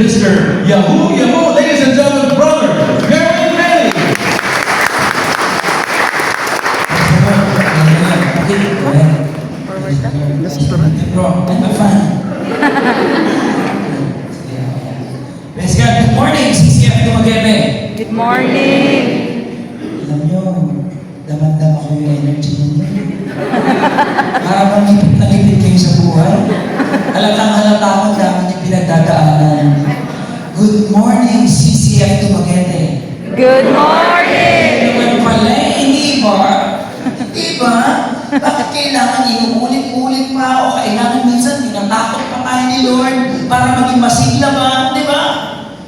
Mr. Yahoo Yahoo, ladies and gentlemen, brother Merrill Kelly. Bro, I'm a fan. Praise God. Good morning, CCF Dumaguete. Good morning. Alam nyo, damang-dama ko yung energy ninyo. Parang lipit na lipit kayo sa buhay. Halatang-halata ko ang dami niyo pinagdadaanan. Good morning, CCF Dumaguete. Good morning. Naman pala, hindi ba? Hindi ba? Bakit kailangan inuulit-ulit pa o kailangan minsan tinatakot pa tayo ni Lord para maging masigla ba? Di ba?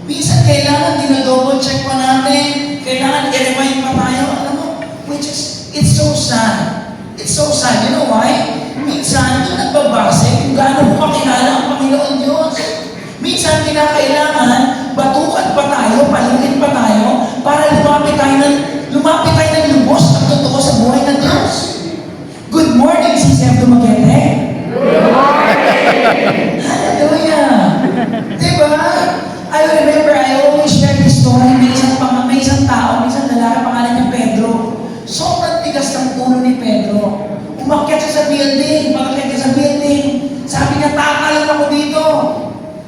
Minsan kailangan dinadouble check pa natin. Kailangan i-remind pa tayo. Alam mo, it's so sad. It's so sad. You know why? Minsan, yung nagbabase kung gaano mo makilala ang Panginoon Diyos. Minsan, kinakailangan batukan pa tayo, palungin pa tayo, para lumapit tayo ng lubos at totoo sa buhay ng Diyos. Good morning, CCF Dumaguete. Good morning. Hallelujah. Diba? I remember, I always share this story. May isang tao, may isang lalaki, pangalan niya Pedro. Sobrang tigas ng ulo ni Pedro. Umakyat siya sa building, sabi niya, tatalon ako dito.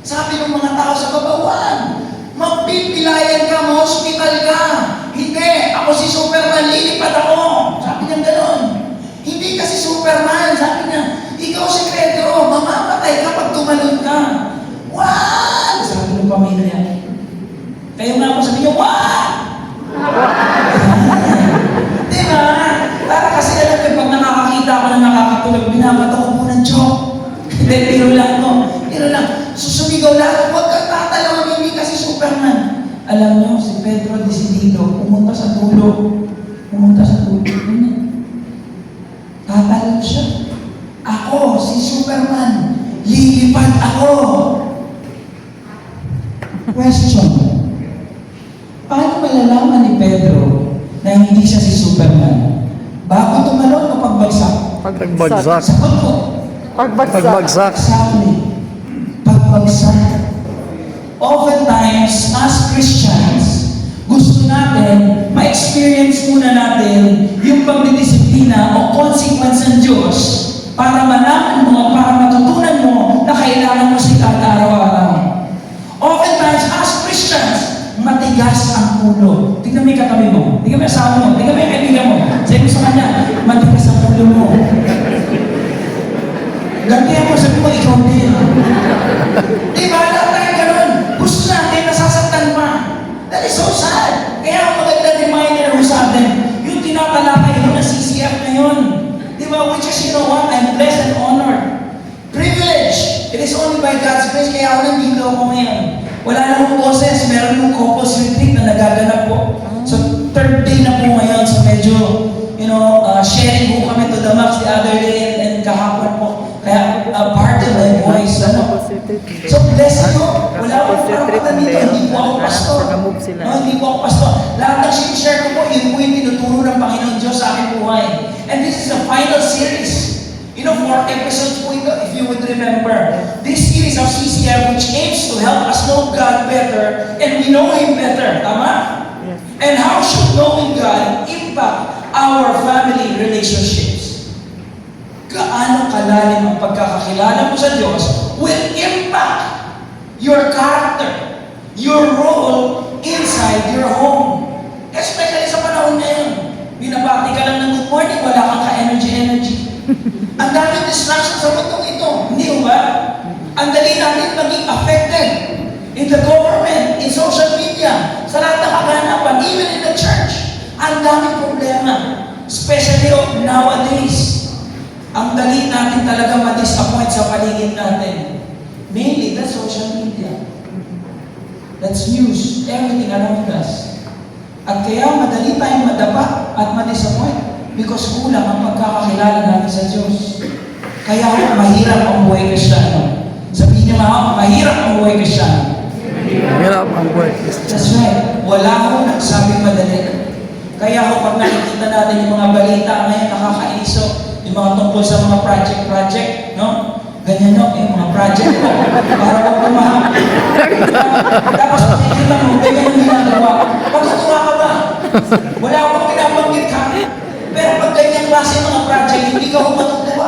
Sabi ng mga tao sa babawan, magpipilayan ka, hospital ka. Hindi, ako si Superman, lilipad ako. Sabi niya gano'n. Hindi kasi Superman, sabi niya, ikaw si Pedro, mamamatay ka pag tumalon ka. What? Sabi ng pamilya. Kayo nga po sabi niyo, what? Diba? Para kasi alam ko, pag nakakakita ako na nakakatulog, binabata ko po ng joke. Hindi, biro lang to. Biro lang. Susumigaw lang, huwag kang tatalon, hindi kasi Superman. Alam niyo, si Pedro Decidido, pumunta sa dulo. Tatalon siya. Ako, si Superman, lilipad ako. Question. Paano malalaman ni Pedro na hindi siya si Superman? Bago tumalon o pagbagsak? Pagbagsak. Sagot ko. Pagbagsak. Exactly. Pagbagsak. Oftentimes, as Christians, gusto natin, ma-experience muna natin yung pagdidisiplina o consequence ng Diyos para malaman mo, para matutunan mo na kailangan mo siya araw-araw. Oftentimes, as Christians, matigas ang ulo. Tingnan mo yung katabi mo. Tingnan mo yung asawa mo. Tingnan mo yung kaibigan mo. Sabi mo sa kanya, matigas ang ulo mo. Gantihan mo, sabi mo, ikaw din. Diba? Lahat tayo ganun. Gusto natin, nasasaktan pa. That is so sad. Kaya ang maganda reminder mo sa atin, yung tinatalakay mo na CCF ngayon. Diba? Which is, you know what? I'm blessed and honored. Privilege. It is only by God's grace. Kaya ako nandito ako ngayon. Wala na akong boses. Meron mong couples retreat na nagaganap po. So, third day na po ngayon. So, medyo, sharing po kami to the max the other day and kahapon po. Kaya, part of my voice, So, bless nyo. Wala akong karapatan dito. Hindi po ako pastor. Hindi po ako pastor. Lahat ng sinishare ko po, yun po yung tinuturo ng Panginoon Diyos sa aking buhay. And this is the final series. 4 episodes po ito, if you would remember. This series of CCF, which aims to help us know God better and we know Him better. Tama? Yes. And how should knowing God impact our family relationships? Gaano kalalim ang pagkakakilala mo sa Diyos will impact your character, your role inside your home. Especially sa panahon ngayon. Binabati ka lang ng good morning, wala kang ka-energy. Ang daming distraction sa mundong ito. Hindi ba? Ang dali natin maging affected in the government, in social media, sa lahat ng kaganapan, even in the church. Ang daming problema. Especially nowadays. Ang dali natin talaga ma-disappoint sa paligid natin. Mainly, that's social media. That's news. Everything around us. At kaya madali tayong madapa at ma-disappoint because kulang ang pagkakakilala natin sa Diyos. Kaya mahirap ang buhay Kristiyano. Sabihin niyo mahirap ang buhay Kristiyano. Mahirap ang buhay Kristiyano. That's right. Wala akong nagsabing madali. Kaya pag nakikita natin yung mga balita ngayon, nakakaiso, yung mga tungkol sa mga project, no? Ganyan no, yung mga project ko. Para wag kumahap. Tapos makikita mo, ganyan yung ginagawa. Pagkatuwa ka ba? Wala akong pinabanggit ka. Pero pag ganyan klase mga project, hindi ka humatutuwa.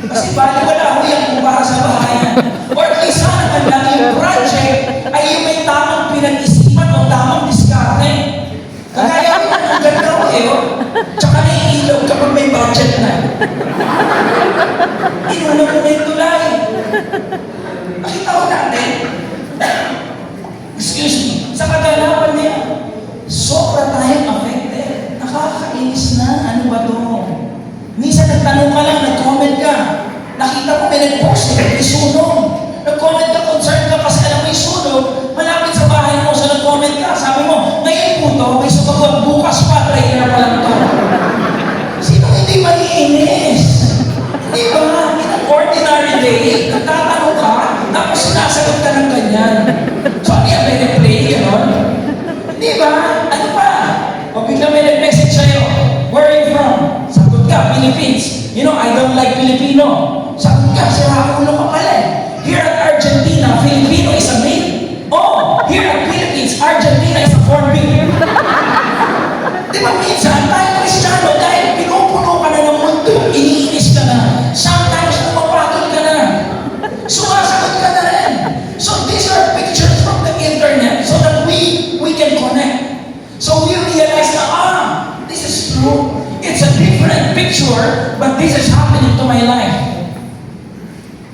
Kasi bali wala ako yan kung para sa bahayan. Or at least sana man lang yung project ay yung may tamang pinag-isipan o tamang diskarte. Kagaya mo ang ganda ko eh. Tsaka naiilaw kapag may budget na. Inuna mo na yung tulay. Nakita ko natin. Excuse me. Sa kagalapan niya, sobra tayong affected. Nakakainis na. Ano ba to? Minsan nagtanong ka lang, nag-comment ka. Nakita ko may nag-post, may sunog. Nag-comment ka, concerned ka kasi alam mo yung sunog. Malapit sa bahay mo, sa nag-comment ka. Sabi mo, ngayon po to, may sumagot, bukas pa, trailer pa lang to. Sino hindi maiinis? Di ba? In an ordinary day, nagtatanong ka, tapos sinasagot ka ng ganyan. So, ano yan, may nag-play, gano'n? Di ba? Ano pa? O bigla may nag-message sa'yo, where are you from? Sagot ka, Philippines. You know, I don't like Filipino. Sagot ka, sirakulo ka pala eh. Here at Argentina, Filipino is a male. Oh, here at Philippines, Argentina is a foreign being. Di ba minsan, tayo Kristiyano, dahil pinupuno ka na ng mundo, iniinis ka na. Sometimes, pumapatol ka na. Sumasagot ka na rin. So these are pictures from the internet so that we can connect. So we realize na, this is true. It's a different picture, but this is happening to my life.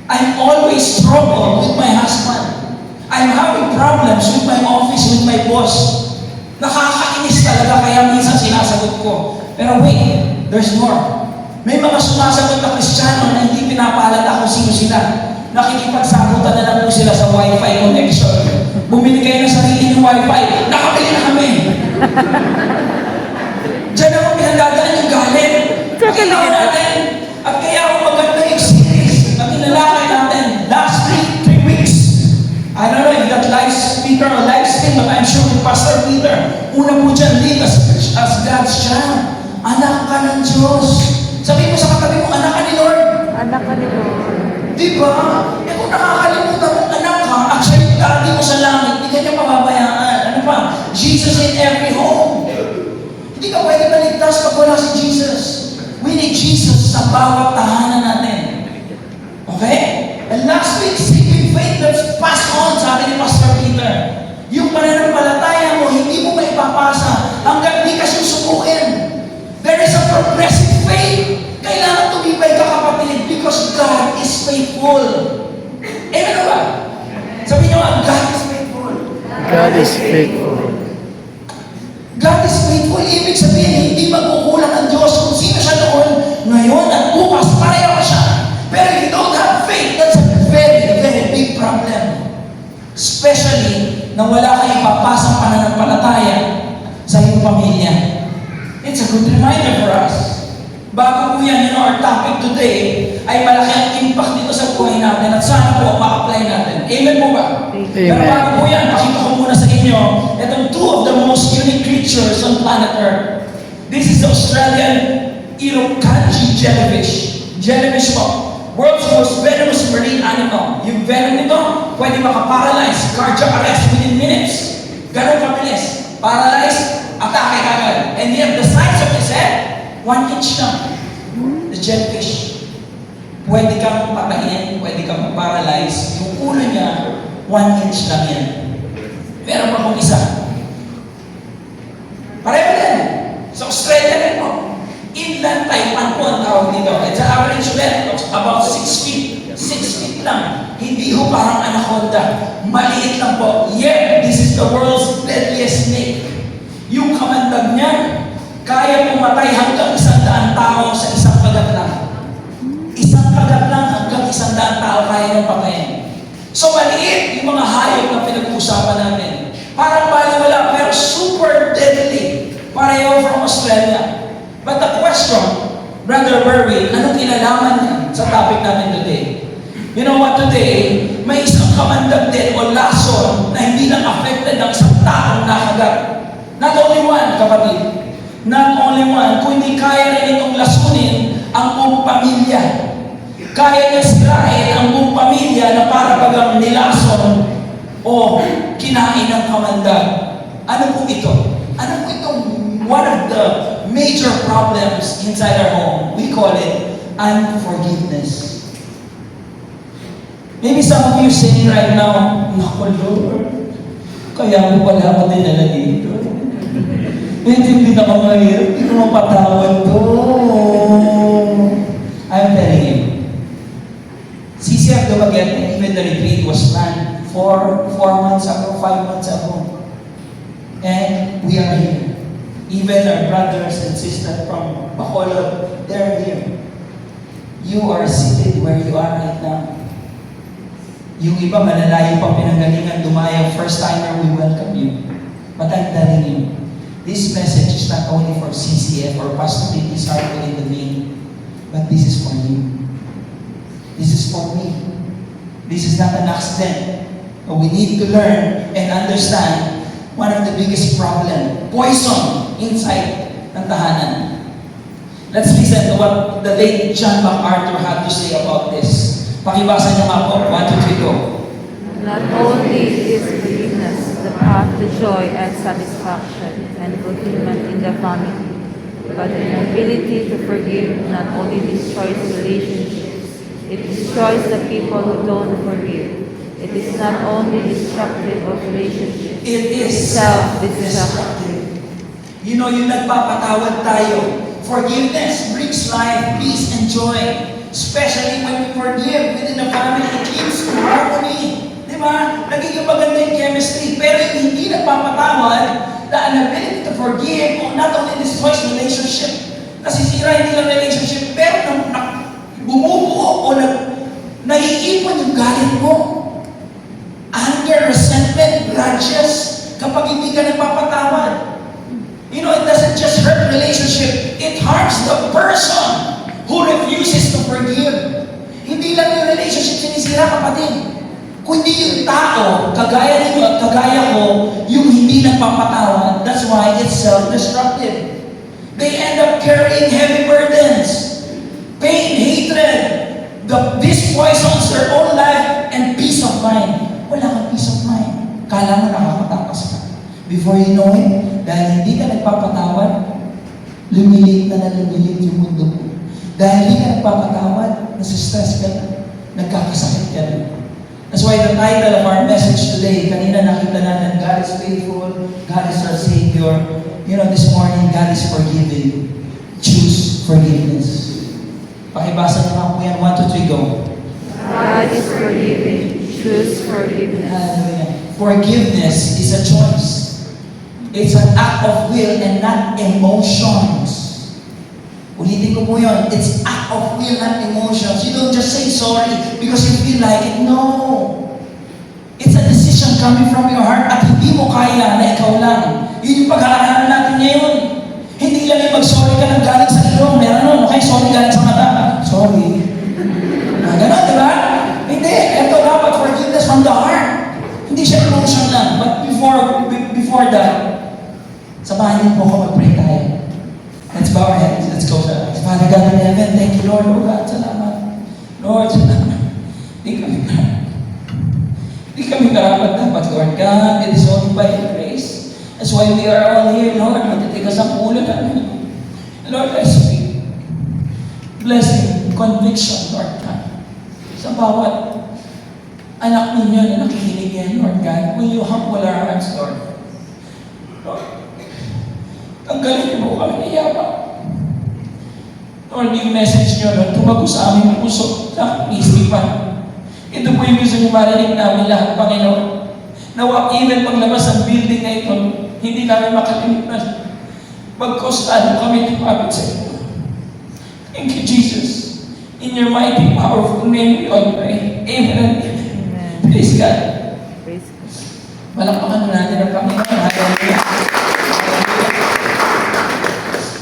I'm always struggle with my husband. I'm having problems with my office, with my boss. Nakakainis talaga kaya minsan sinasagot ko. Pero wait, there's more. May mga sumasagot na Kristiyano na hindi pinapaalala kung sino sila. Nakikipagsagutan na lang po sila sa Wi-Fi connection. Bumili kayo ng sarili ng Wi-Fi. Nakabili na kami. Diyan ako pinagdadaan yung galit. Pakinaw natin. At kaya ako maganda yung series na tinalakay natin last 3 weeks. I don't know if that live speaker or live stream, but I'm sure with Pastor Peter, una po dyan, live as God's child. Anak ka ng Diyos. Sabihin mo sa katabi mo, anak ka ni Lord. Anak ka ni Lord. Di ba? Eh kung nakakalimutan mo, anak ka, actually, daddy mo sa langit, hindi ka niya pababayaan. Ano pa? Jesus in every home. Hindi ka pwede maligtas pag wala si Jesus. We need Jesus sa bawat tahanan natin. Okay? And last week, saving faith, let's pass on sa akin ni Pastor Peter. Yung pananampalataya mo, hindi mo maipapasa hanggang di ka susubukin. There is a progressive faith. Kailangan tumibay ka kapatid because God is faithful. Amen ba? Sabi niyo nga, God is faithful. God is faithful. God is faithful. Ibig sabihin, hindi magkukulang ang Diyos kung sino siya noon, ngayon at bukas, pareho siya. Pero if you don't have faith, that's a very, very big problem. Especially na wala kang ipapasang pananampalataya sa iyong pamilya. It's a good reminder for us. Bago po yan, our topic today ay malaki ang impact dito sa buhay natin at sana po ma-apply natin. Amen po ba? Amen. Pero bago po yan, pakita ko muna sa inyo itong two of the most unique creatures on planet Earth. This is the Australian Irukandji jellyfish. Jellyfish po. World's most venomous marine animal. Yung venom nito, pwede makaparalyze, cardiac arrest within minutes. Ganun kabilis. Paralyze, atake agad. And yet, the size of his head, 1 inch lang. The jellyfish. Pwede kang patayin, pwede kang paralyze. Yung ulo niya, 1 inch lang yan. Meron pa kong isa. Pareho din. Sa Australia rin po. Inland taipan po ang tawag dito. It's an average length of about 6 feet. 6 feet lang. Hindi ho parang anaconda. Maliit lang po. Yet, this is the world's deadliest snake. Yung kamandag niya, kaya pumatay hanggang 100 tao sa isang kagat lang. Isang kagat lang hanggang 100 tao kaya niyang patayin. So maliit yung mga hayop na pinag-uusapan natin. Parang baliwala pero super deadly. Pareho from Australia. But the question, Brother Berwin, anong kinalaman niya sa topic natin today? You know what today, may isang kamandag din o lason na hindi lang affected ng isang taong nakagat. Not only one, kapatid. Not only one, kung hindi kaya rin itong lasunin ang buong pamilya. Kaya niya sirain ang buong pamilya na para bagang nilason o kinain ng kamandag. Ano po ito? Ano po itong one of the major problems inside our home? We call it unforgiveness. Maybe some of you saying right now, "Naku Lord, kaya mo pala ako dinala dito. Medyo hindi na ako mahirap, hindi ko mapatawad to." I'm telling you, CCF Dumaguete, even the retreat was planned 4 months ago, 5 months ago. And we are here. Even our brothers and sisters from Bacolod, they're here. You are seated where you are right now. Yung iba, malalayo pang pinanggalingan, dumayo, first timer, we welcome you. But I'm telling you, this message is not only for CCF or Pastor Ricky Sarko in the main, but this is for you. This is for me. This is not an accident. But we need to learn and understand one of the biggest problem, poison inside ng tahanan. Let's listen to what the late John MacArthur had to say about this. Pakibasa niyo nga po. 1, 2, 3, go. Not only is forgiveness the path to joy and satisfaction and fulfillment in the family, but an ability to forgive not only destroys relationships, it destroys the people who don't forgive. It is not only destructive of relationships, It is self-destructive. You know, yung nagpapatawad tayo. Forgiveness brings life, peace, and joy. Especially when we forgive within the family, it leads to harmony. Di ba? Nagiging maganda yung chemistry. Pero yung hindi nagpapatawad, the inability to forgive not only destroys relationship, nasisira hindi lang relationship, pero bumubuo o naiipon yung galit mo. Anger, resentment, grudges, kapag hindi ka nagpapatawad. You know, it doesn't just hurt relationship, it harms the person who refuses to forgive. Hindi lang yung relationship sinisira, kapatid. Kundi yung tao, kagaya ninyo at kagaya ko, yung hindi nagpapatawad. That's why it's self-destructive. They end up carrying heavy burdens, pain, hatred. This poisons their own life and peace of mind. Wala kang peace of mind. Kala mo nakakatakas ka. Before you know it, dahil hindi ka nagpapatawad, lumilit yung mundo mo. Dahil hindi ka nagpapatawad, nasistress ka na, nagkakasakit ka na. That's why the title of our message today, kanina nakita natin, God is faithful, God is our Savior. You know, this morning, God is forgiving. Choose forgiveness. Pakibasa niyo nga po yan, 1, 2, 3, go. God is forgiving. Choose forgiveness. Hallelujah. Forgiveness is a choice. It's an act of will and not emotions. Ulitin ko po yun. It's act of will, not emotions. You don't just say sorry because you feel like it. No. It's a decision coming from your heart at hindi mo kaya na ikaw lang. Yun yung pag-aaralan natin ngayon. Hindi lang yung mag-sorry ka ng galing sa ilong. Meron nun, okay, sorry galing sa mata. Sorry. Ganon, di ba? Hindi. Ito dapat forgiveness from the heart. Hindi siya emotion lang. But before that, samahan niyo po ako mag-pray tayo. Let's bow our heads. Let's go sa Father God in heaven, thank you, Lord. Oh God, salamat. Lord, salamat. Di kami karapat dapat, Lord God. It is only by your grace. That's why we are all here, Lord. Matitigas ang ulo namin. Lord, I speak blessing, conviction, Lord God. Sa bawat anak ninyo na nakikinig yan, Lord God. Will you humble our hearts, Lord? Lord, tanggalin mo kami iyabang. Lord, yung message nyo, Lord, tumago sa aming puso, sa aming isipan. Ito po yung gusto nyo marinig namin lahat, Panginoon. Nawa, even paglabas ng building na ito, hindi namin makalimutan. Magkostado kami ng pabit sa ito. Thank you, Jesus. In your mighty, powerful name, we all pray. Amen and amen. Praise God. Praise God. Malakpakan natin ang Panginoon. Hallelujah.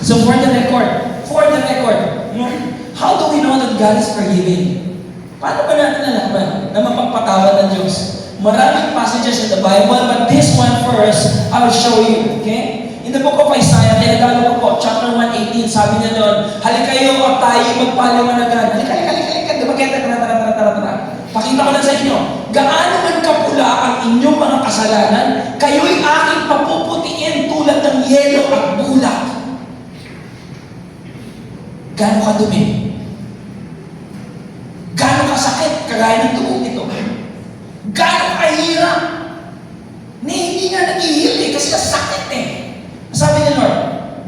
So for the record, how do we know that God is forgiving? Paano ba natin nalaman na mapagpatawad ng Diyos? Maraming passages in the Bible, but this one first, I'll show you. Okay? In the book of Isaiah, tinagalo ko po, chapter 1:18, sabi niya doon, halikayo at tayo magpaliwanagan. Halika, tara. Pakita ko lang sa inyo, gaano man kapula ang inyong mga kasalanan, kayo'y aking papuputiin tulad ng yelo at bulak. Gaano kadumi? Gaano kasakit, kagaya ng tugong ito? Gaano kahirap? Hindi nga nag-ihil kasi sakit eh. Sabi ni Lord,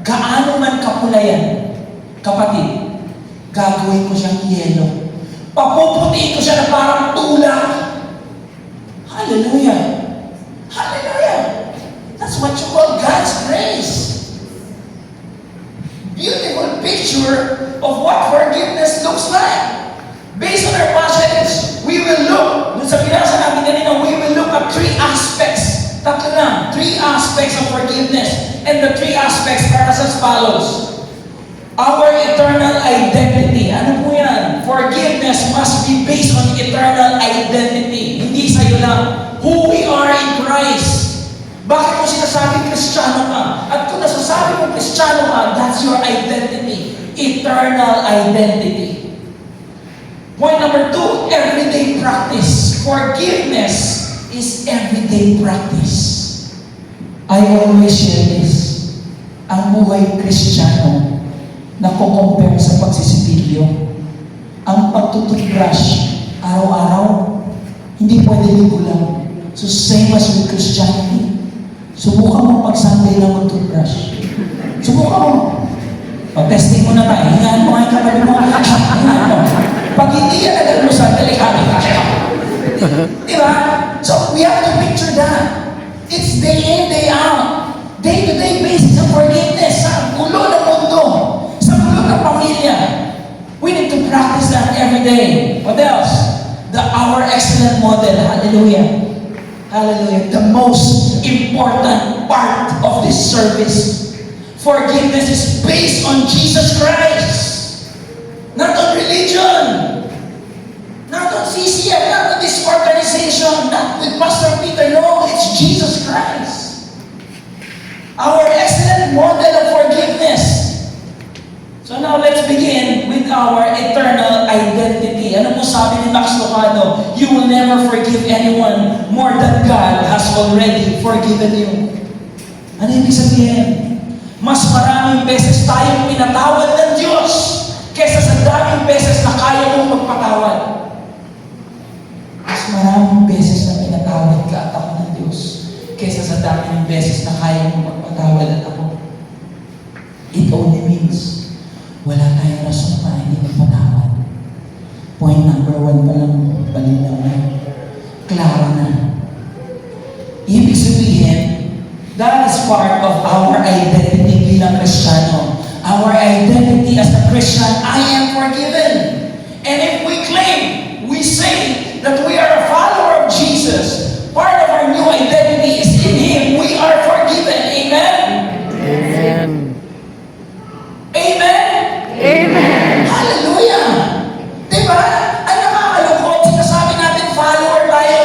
gaano man kapula yan, kapatid, gagawin ko siyang yelo. Papuputiin ko siya na parang tulak. Hallelujah. Hallelujah. That's what you call God's grace. Beautiful picture of what forgiveness looks like. Based on our passage, we will look, dun sa binasa natin kanina, we will look at 3 aspects. Tatlo lang, 3 aspects of forgiveness. And the 3 aspects are as follows. Our eternal identity. Ano po yan? Forgiveness must be based on eternal identity. Hindi sa'yo lang. Who we are in Christ. Bakit mo sinasabing Kristiyano ka? At kung nasasabi mo Kristiyano ka, that's your identity. Eternal identity. Point number 2, everyday practice. Forgiveness is everyday practice. I always share this. Ang buhay Kristiyano na compare sa pagsisipilyo. Ang pagtututbrush araw-araw, hindi pwede ligo lang. So same as with Christianity. Subukan mo pag Sunday lang mag-toothbrush. Subukan mo. Pag-testing mo na tayo, hingaan mo nga yung katabi mo. Hingaan mo. Pag hindi yan nag-almusal, delikado ka. Diba? So we have to picture that. It's day in, day out. Day-to-day basis of forgiveness sa gulo ng mundo. Ng pamilya. We need to practice that every day. What else? Our excellent model. Hallelujah. Hallelujah. The most important part of this service. Forgiveness is based on Jesus Christ. Not on religion. Not on CCF. Not on this organization. Not with Pastor Peter. No, it's Jesus Christ. Our excellent model of forgiveness. So now let's begin with our eternal identity. Ano po sabi ni Max Lucado? You will never forgive anyone more than God has already forgiven you. Ano ibig sabihin? Mas maraming beses tayong pinatawad ng Diyos kaysa sa daming beses na kaya mong magpatawad. Mas maraming beses na pinatawad ka at ako ng Diyos kaysa sa daming beses na kaya mong magpatawad at ako. It only means wala tayong rason para hindi magpatawad. Point number 1 pa lang, balinaw na. Klaro na. Ibig sabihin, that is part of our identity bilang Kristiyano. Our identity as a Christian, I am forgiven. And if we claim, we say that we are a follower of Jesus, part of our new identity is in Him. We are forgiven. Amen? Amen. Amen? Amen. Hallelujah! Diba? Ang nakakalungkot, sinasabi natin follower tayo.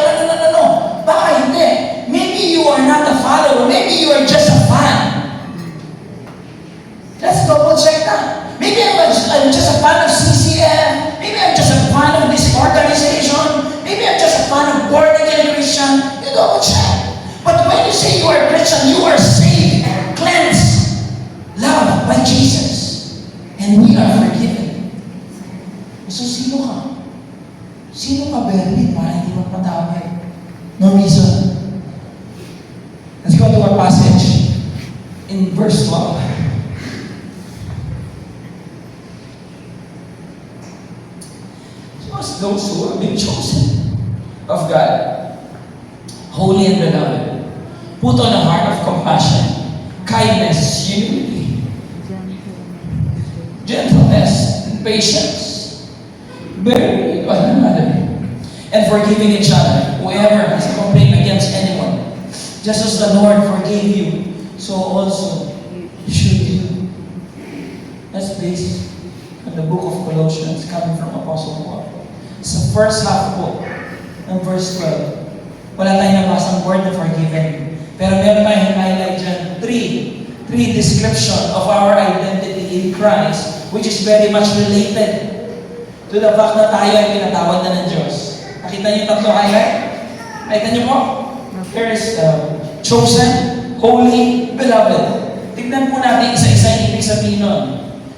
No. Baka hindi. Maybe you are not a follower. Maybe you are just a fan. Let's double check that. Maybe I'm just a fan of CCF. Maybe I'm just a fan of this organization. Maybe I'm just a fan of born-again Christian. You double check. But when you say you are Christian, you are saved, cleansed, loved by Jesus. And we are forgiven. So, sino ka? Sino ka, Berlin, para hindi magpatawad? No reason. Let's go to our passage in verse 12. So, as those who have been chosen of God, holy and beloved, put on a heart of compassion, kindness, humility, gentleness, and patience, bearing one another, and forgiving each other, whoever has a complaint against anyone. Just as the Lord forgave you, so also should you. That's based on the book of Colossians coming from Apostle Paul. Sa first half po ng verse 12, wala tayong nabasang word na forgiven. Pero meron tayong highlight dyan, three description of our identity in Christ, which is very much related. to the fact na tayo ay pinatawad na ng Diyos. Nakita niyo yung tatlo highlight? Nakita niyo po? First, chosen, holy, beloved. Tignan po natin isa-isa yung ibig sabihin nun.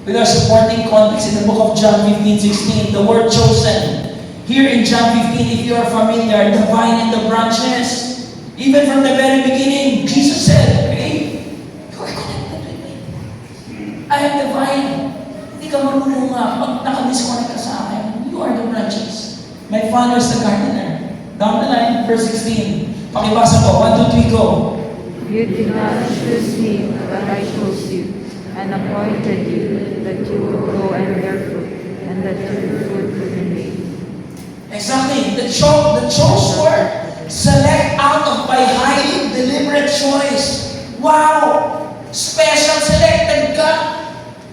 With our supporting context in the book of John 15:16, the word chosen. Here in John 15, if you are familiar, the vine and the branches. Even from the very beginning, Jesus said, hey, you are connected with me. I am the vine. Hindi ka marunong pag naka-disconnect ka sa akin. You are the branches. My Father is the gardener. Down the line, verse 16. Pakibasa po. 1, 2, 3, go. You did not choose me, but I chose you, and appointed you, that you would go and bear fruit, and that your fruit would remain. Exactly. The chose word. Select out of by highly deliberate choice. Wow! Special selected ka.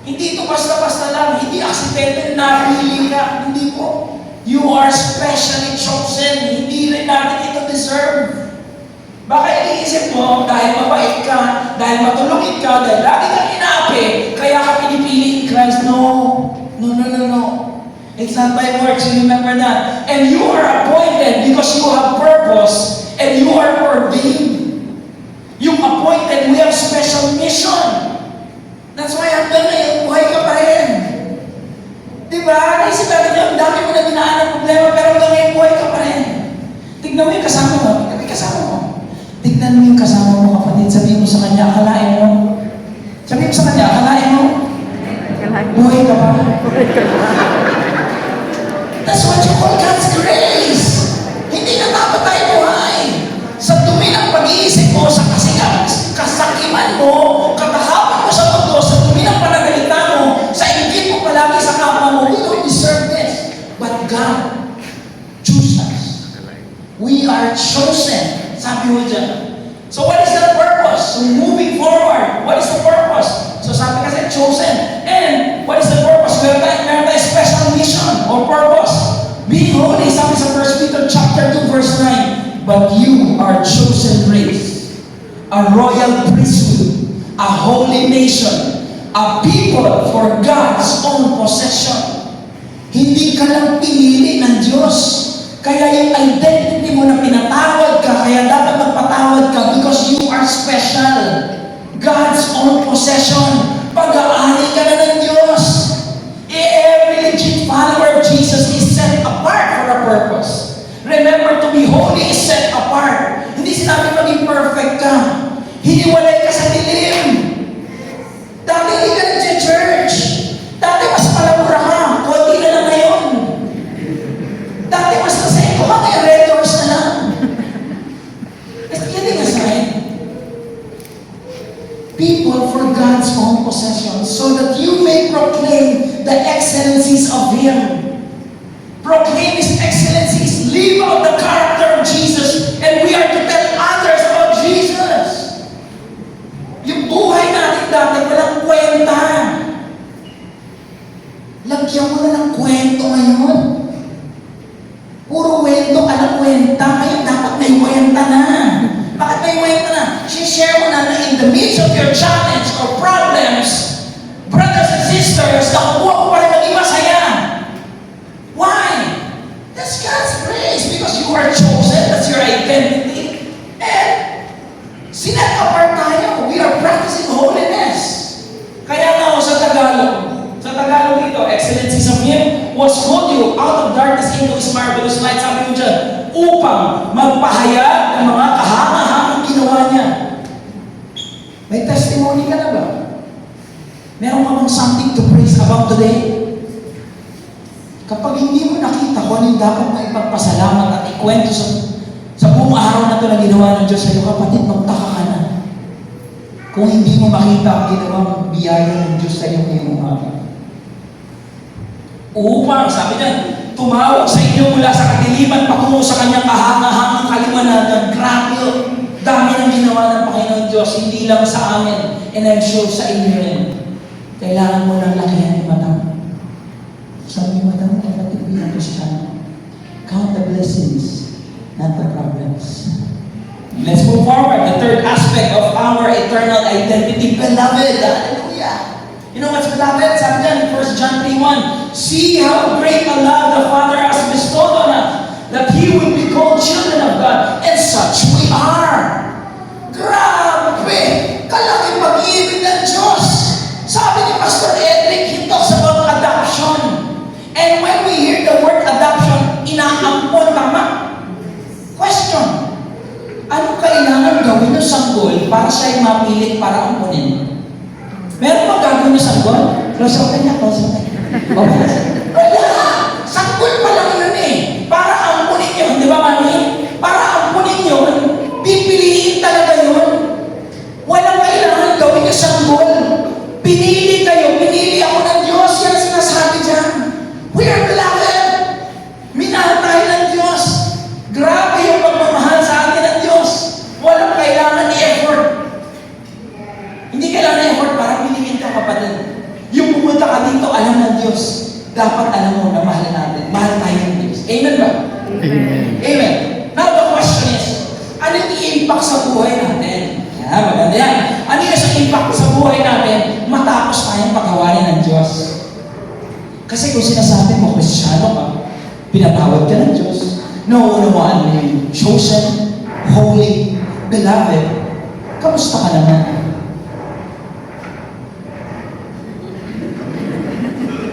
Hindi ito basta-basta lang. Hindi aksidente na napili ka. Hindi po. You are specially chosen. Hindi rin natin ito deserve. Baka iniisip mo, dahil mabait ka, dahil matulungin ka, dahil lagi kang inaapi, kaya ka pinipili ni Christ. No. No, no, no, no. It's not by works, you remember that. And you are appointed because you have purpose and you are ordained. Yung appointed, we have special mission. That's why hanggang ngayon, buhay ka pa rin. Diba? Naisip natin yun, dami mo na dinaan ng problema, pero hanggang ngayon, buhay ka pa rin. Tignan mo yung kasama mo. Tignan mo yung kasama mo. Tignan mo yung kasama mo, kapatid. Sabihin mo sa kanya, akalain mo. Sabihin mo sa kanya, akalain mo. Buhay ka pa. That's what you call God's grace. Hindi na dapat tayo buhay. Sa dumi ng pag-iisip mo, sa kasakiman mo, katahapan mo sa mundo, sa dumi ng panagalita mo, sa inggit mo palagi sa kapwa mo, we don't deserve this. But God chooses us. We are chosen. Sabi mo dyan. So what is the purpose? So moving forward, what is the purpose? So sabi kasi chosen. And what is the purpose? Meron tayong special mission or purpose. Being holy, sabi sa 1 Peter chapter 2 verse 9. But you are chosen race, a royal priesthood, a holy nation, a people for God's own possession. Hindi ka lang pinili ng Diyos. Kaya yung identity mo na pinatawad ka, kaya dapat magpatawad ka because you are special. God's own possession. Pag-aari ka na ng Diyos. Every legit follower of Jesus is set apart for a purpose. Remember, to be holy is set apart. Hindi sinabi maging perfect ka. Hiniwalay ka sa dilim. Dati hindi ka nag-church. Dati mas palamura ka. Kunti na lang ngayon. Dati mas naseko ka. Kaya red doors na lang. Kidding aside, people for God's own possession, so that you may proclaim the excellencies of Him. Proclaim His excellencies. Live out the character of Jesus. And we are to tell others about Jesus. Yung buhay natin dati, walang kwenta. Lagyan mo na ng kwento ngayon. Puro kwento, alam kwenta. Ngayon dapat may kwenta na. Bakit may kwenta na? Share mo na in the midst of your challenge or problems, brothers and sisters, nakukuha ko pa rin maging masaya. Why? That's God's grace because you are chosen. That's your identity. And sinet apart tayo. We are practicing holiness. Kaya nga sa Tagalog dito, excellencies of Him was called you out of darkness into His marvelous light. Sabi mo dyan, upang magpahayag ng mga kahangahangang ginawa niya. May testimony ka na ba? Meron ka bang something to praise about today? Kapag hindi mo nakita kung ano yung dapat na ipagpasalamat at ikwento sa buong araw na ito na ginawa ng Diyos sa'yo, kapatid, magtaka ka na. Kung hindi mo makita ang ginawang biyaya ng Diyos sa'yo ngayong umaga. Upang, sabi niya, tumawag sa inyo mula sa kadiliman patungo sa kanyang kahangahangang kaliwanagan. Grabe yun. Dami ng ginawa ng Panginoon Diyos, hindi lang sa amin. And I'm sure sa inyo rin. Kailangan mo ng lakihan yung mata mo. Sabi yung mata mo, kapatid, bilang Kristiyano. Count the blessings, not the problems. Let's move forward. The third aspect of our eternal identity, beloved. Hallelujah. You know what's beloved? Sabi dyan, 1 John 3:1. See how great a love the Father has bestowed on us, that He would be called children of God, and such we are. Grabe! Kalaki pag-ibig ng Diyos. Sabi ni Pastor Edric, he talks about adoption. And when we hear the word adoption, inaampon, tama? Question. Ano kailangan gawin ng sanggol para siya ay mapilit para ampunin? Meron ba gagawin ng sanggol? Close open na, close open. Wala! Sanggol pa lang yun eh. Para ampunin yun, di ba mami? Para ampunin yun, pipiliin talaga yun. Walang kailangan gawin ng sanggol. Pinili kayo, pinili ako ng Diyos. Yan sinasabi dyan. We are beloved. Minahal tayo ng Diyos. Grabe yung pagmamahal sa atin ng Diyos. Walang kailangan i-effort. Hindi kailangan i-effort para piliin ka, kapatid. Yung pumunta ka dito, alam ng Diyos. Dapat alam mo na mahal natin. Mahal tayo ng Diyos. Amen ba? Amen. Amen. Now the question is, ano yung i-impact sa buhay natin? Yan, maganda yan. Ano yung sa impact sa buhay natin matapos tayong pagkawalan ng Diyos? Kasi kung sinasabi mo, Kristyano ka, pinatawad ka ng Diyos, nauunawaan mo yung chosen, holy, beloved, kamusta ka naman?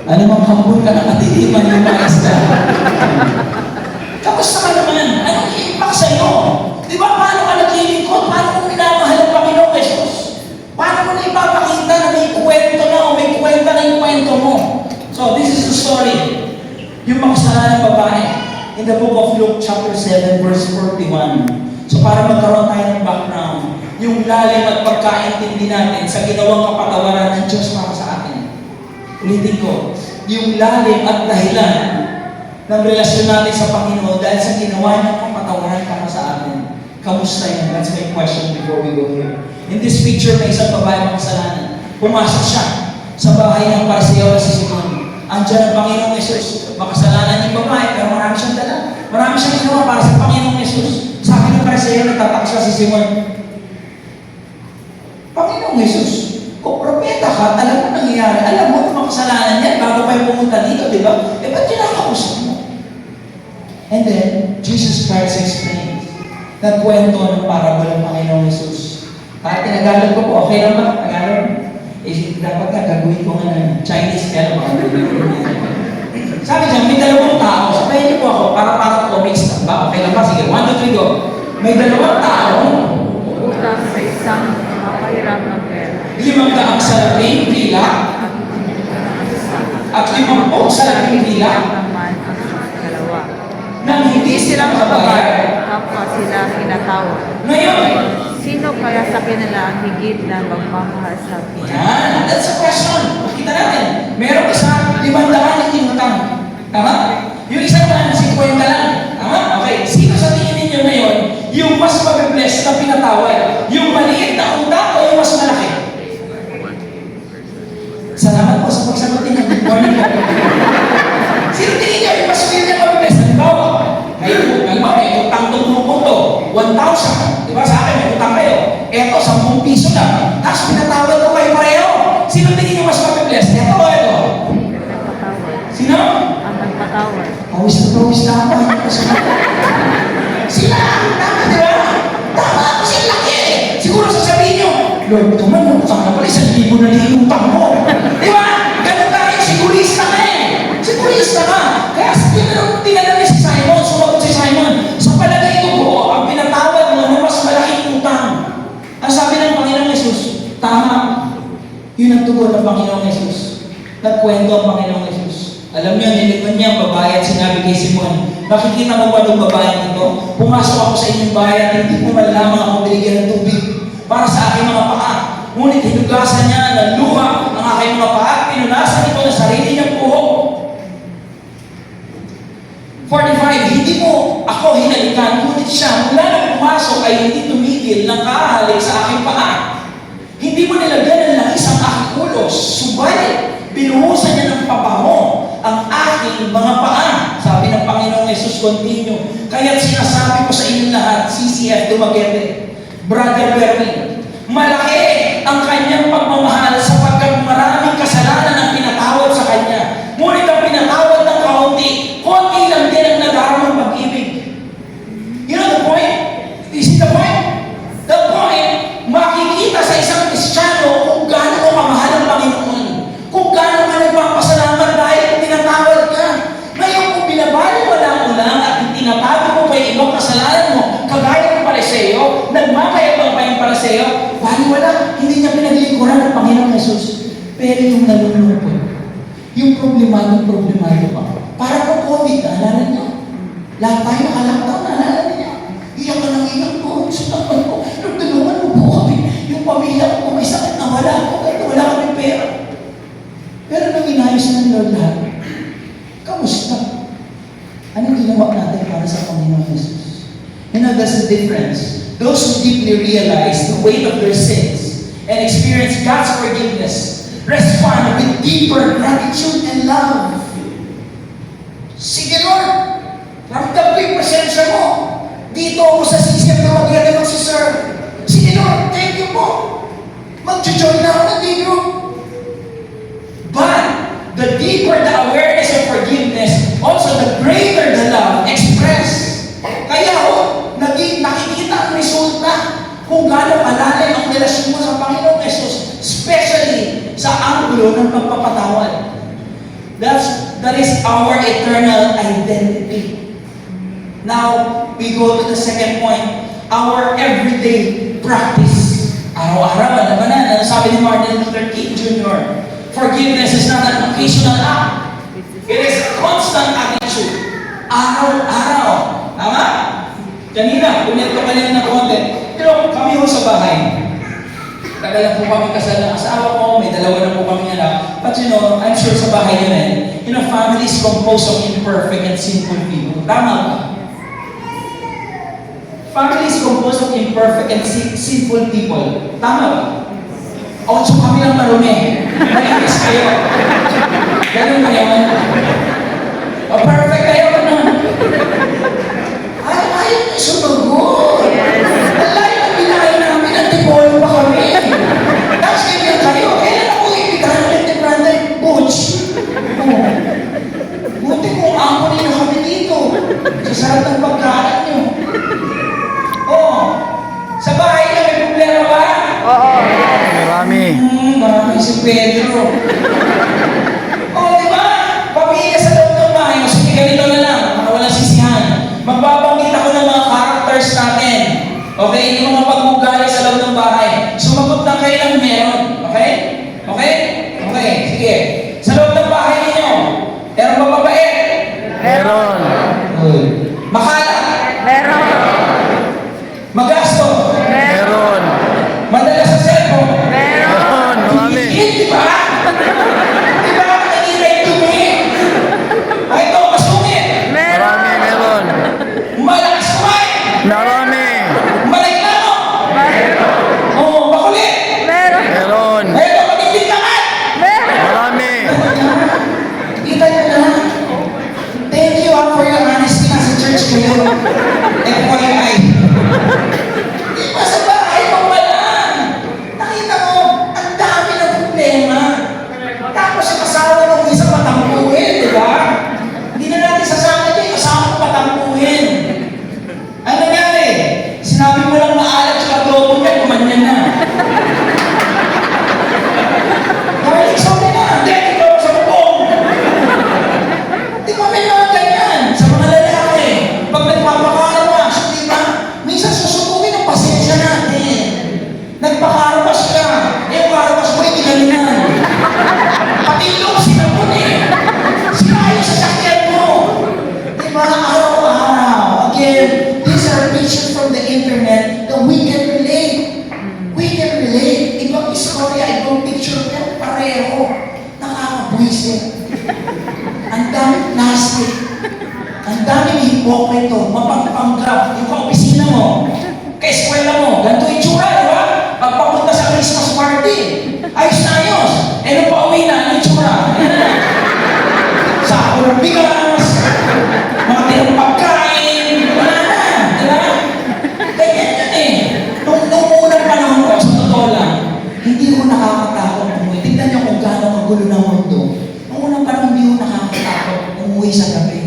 Ano mang hambun ka ng atiliman yung mga isda? Kamusta ka naman? Anong impact sa'yo? Di ba paano ka naglilingkod? Paano mo minamahal ang Panginoong Jesus? Paano mo na ipapakita na may kwento na o may kwenta na yung kwento mo? So, this is the story. Yung makasalanan ng babae. In the book of Luke chapter 7 verse 41. So, para magkaroon tayo ng background, yung lalim at pagkaintindi natin sa ginawang kapatawaran ng Diyos para sa atin. Ulitin ko, yung lalim at dahilan ng relasyon natin sa Panginoon dahil sa ginawa niyang kapatawaran para sa atin. Kamusta yun? That's my question before we go here. In this picture, may isang babae makasalanan. Pumasok siya sa bahay ng Pariseo na si Simon. Andiyan ang Panginoong Jesus. Makasalanan yung babae, pero marami siyang dala. Marami siyang ginawa para sa Panginoong Jesus. Sabi ng Pariseo, nagtataka siya si Simon. Panginoong Jesus, kung propeta ka, alam mo nangyayari. Alam mo kung makasalanan yan bago pa yung pumunta dito, di ba? Eh, ba't kinakausap mo? And then, Jesus Christ explains. Nagkwento ng parable ng Panginoong Jesus. Kahit tinagalog ko po, okay lang ba? Tagalog? Eh, dapat nga gagawin ko nga ng Chinese, kaya naman. Sabi dyan, may dalawang tao. Sabayin niyo po ako, para comics na ba? Okay lang ba? Sige, 1, 2, 3, go. May dalawang tao. Utang sa isang makahiram ng pera. 500 sa labing pila. At 50 sa labing pila. Naman ang dalawa. Nang hindi sila makabayar. Kapwa sila kinatawag. Ngayon, Sino kaya sa kanila ang higit na magmamahal sa akin? yan, that's the question. Makita natin. Meron isa, 500 na inutang. Tama? Yung isa naman, 50 lang. Tama? Okay. Sino sa tingin ninyo ngayon, yung mas mabibless na pinatawad? Yung maliit na utang o yung mas malaki? Salamat po sa pagsagot niyo. Good morning po. Sino tingin niyo yung mas mabibless na pinatawad? May utang itong grupong to, 1,000. Diba sa akin, may utang kayo. Eto, 10 piso lang. Tapos pinatawad ko kayo pareho. Sino tingin niyo mas mabibless? Eto o eto? Nagpatawad. Sino? Ang nagpatawad. Pawis na ako. Hindi ko sila, tama di ba? Tama kasi laki eh. Siguro sasabihin niyo, Lord, ito man, utang na pala, 1,000 na utang mo. Di ba? Ganun tayo, sigurista ka eh. Sigurista ka. Kaya tinanong ni si Simon, sumagot si Simon, sa palagay ko po, ang pinatawad mo na mas malaking utang. Ang sabi ng Panginoong Jesus, tama. Yun ang tugon ng Panginoong Jesus. Nagkwento ang Panginoong Jesus. Alam niyo, nilingon niya ang babae at sinabi kay Simon, nakikita mo ba itong babae nito? Pumasok ako sa inyong bahay at hindi ko man lamang ako binigyan ng tubig para sa aking mga paa. Ngunit hinugasan niya ng luha ang aking mga paa at pinunasan ito ng sarili niyang buhok. 45, hindi mo ako hinalikan, ngunit siya mula nang pumasok ay hindi tumigil ng kahalik sa aking paa. Hindi mo nilagyan ng langis ang aking ulo, subalit binuhusan niya ng pabango ang aking mga paa. Sabi ng Panginoong Jesus, continue. Kaya't sinasabi ko sa inyong lahat, CCF Dumaguete, Brother Bernie, malaki ang kanyang pagmamahal sapagkat maraming kasalanan ang pinatawad sa kanya. Ngunit ang baliwala, hindi niya pinaglingkuran ng Panginoong Jesus. Pero yung nalulungkot, yung problemado pa. Para po COVID, naalala niyo? Lahat tayo naka-lockdown, naalala niyo? Iyak ka ng iyak ko, sinapan ko, nagtulungan mo po kami. Yung pamilya ko, may sakit na wala kami pera. Pero nang inayos ng Lord lahat, kamusta? Anong ginawa natin para sa Panginoon Jesus? You know, there's a difference. Those who deeply realize the weight of their sins and experience God's forgiveness respond with deeper gratitude and love. Sige Lord, ramdam ko yung presensya mo. Dito ako sa system na magagawa si Sir. Sige Lord, thank you po. Mag-join na ako ng D-group. But the deeper the awareness of forgiveness, also the greater the love expressed. Kaya nakikita ang resulta kung gaano kalalim ang relasyon mo sa Panginoong Jesus, especially sa anggulo ng pagpapatawad. That is our eternal identity. Now, we go to the second point, our everyday practice. Araw-araw, ano sabi ni Martin Luther King Jr., forgiveness is not an occasional act. It is a constant attitude. Araw-araw. Tama? Kanina, ulit ko kanina ng konti. Pero kami ho sa bahay. Tagal na po kami kasal ng asawa ko, may dalawa na po kami anak. But you know, I'm sure sa bahay nyo rin, family is composed of imperfect and sinful people. Tama ba? Family is composed of imperfect and sinful people. Tama ba? O, so kami lang marumi. Nainis kayo. Ganun ba yun? O, perfect kayo ba na? Ayaw na sumagot. Alayo ang binahay namin, antipolo pa kami. Tapos ganyan kayo. Kailan ako ibigay ulit ni Brother Butch? Buti kung ako nila kami dito. Sa sarap ng pagkain nyo. Sa bahay niya may problema ba? Oo. Marami. Marami si Pedro. Di ba? Pamilya sa loob ng bahay. Sige, ganito na lang. Para walang sisihan. Magbabanggit ako ng mga characters natin. Okay? Yung mga pag-ugali sa loob ng bahay. Sumagot lang kayo ng meron. Okay? Okay? Okay. Sige. Sa loob ng bahay ninyo, meron ba mabait? Meron. Makala? Meron. Magasto? Meron. Madala sa cellphone? Meron. Marami. Di ba? Di ba? Nag-iray tumi. Ay, ito, masungit. Marami. Meron. Malakas kumain. Marami. Malaklamo. Makulit. Meron. Meron. Ay, ito, magibintangan. Meron. Marami. Kita nyo na. Thank you for your honesty sa church kayo. FYI. Di ba sa bahay mo wala? Nakita mo, ang dami ng problema. Tapos yung asawa ng isang matampuhin, di ba? Hindi na natin sasama niya yung asawa ng matampuhin. Ano nangyari? Sinabi mo lang maalat sa adobo niya, kumanyan na. Darling, sabi na, hindi, ikaw sa bubong. Di ba may mga ganyan sa mga lalaki? Pag nagpapakarawas, di ba? Minsan susubukin ang pasensya natin. Nagpakarawas ka, yung karawas mo ay ginalingan. Pati yung sinapon sila yung sasakyan mo. Di ba? Araw-araw. Again, these are pictures from the internet that we can relate. We can relate. Ibang istorya, ibang picture yan, pareho. Nakakabwisit. Ang daming plastic. Ang daming hipokrito. Mapagpanggap. Yung ka-opisina mo, ka-eskwela mo, ganito itsura, di ba? Pagpapunta sa Christmas party, ayos na ayos. Nung pauwi na, ano itsura? Sako ng bigas, mga tinang pagkain, wala na, di ba? Ganyan yun Nung unang panahon ko, sa totoo lang, hindi ko nakakatakot umuwi. Tignan niyo kung gaano kagulo ng mundo. Nung unang panahon, hindi ko nakakatakot umuwi sa gabi.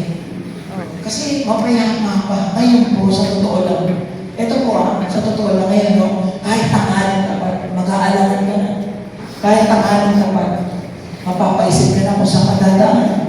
Kasi mapayama pa. Ngayon po, sa totoo lang. Ito po sa totoo lang ngayon, kahit tangalan ka pa, mag-aalaman ka na. Kahit tangalan ka pa, mapapaisip ka na kung saan madadaan.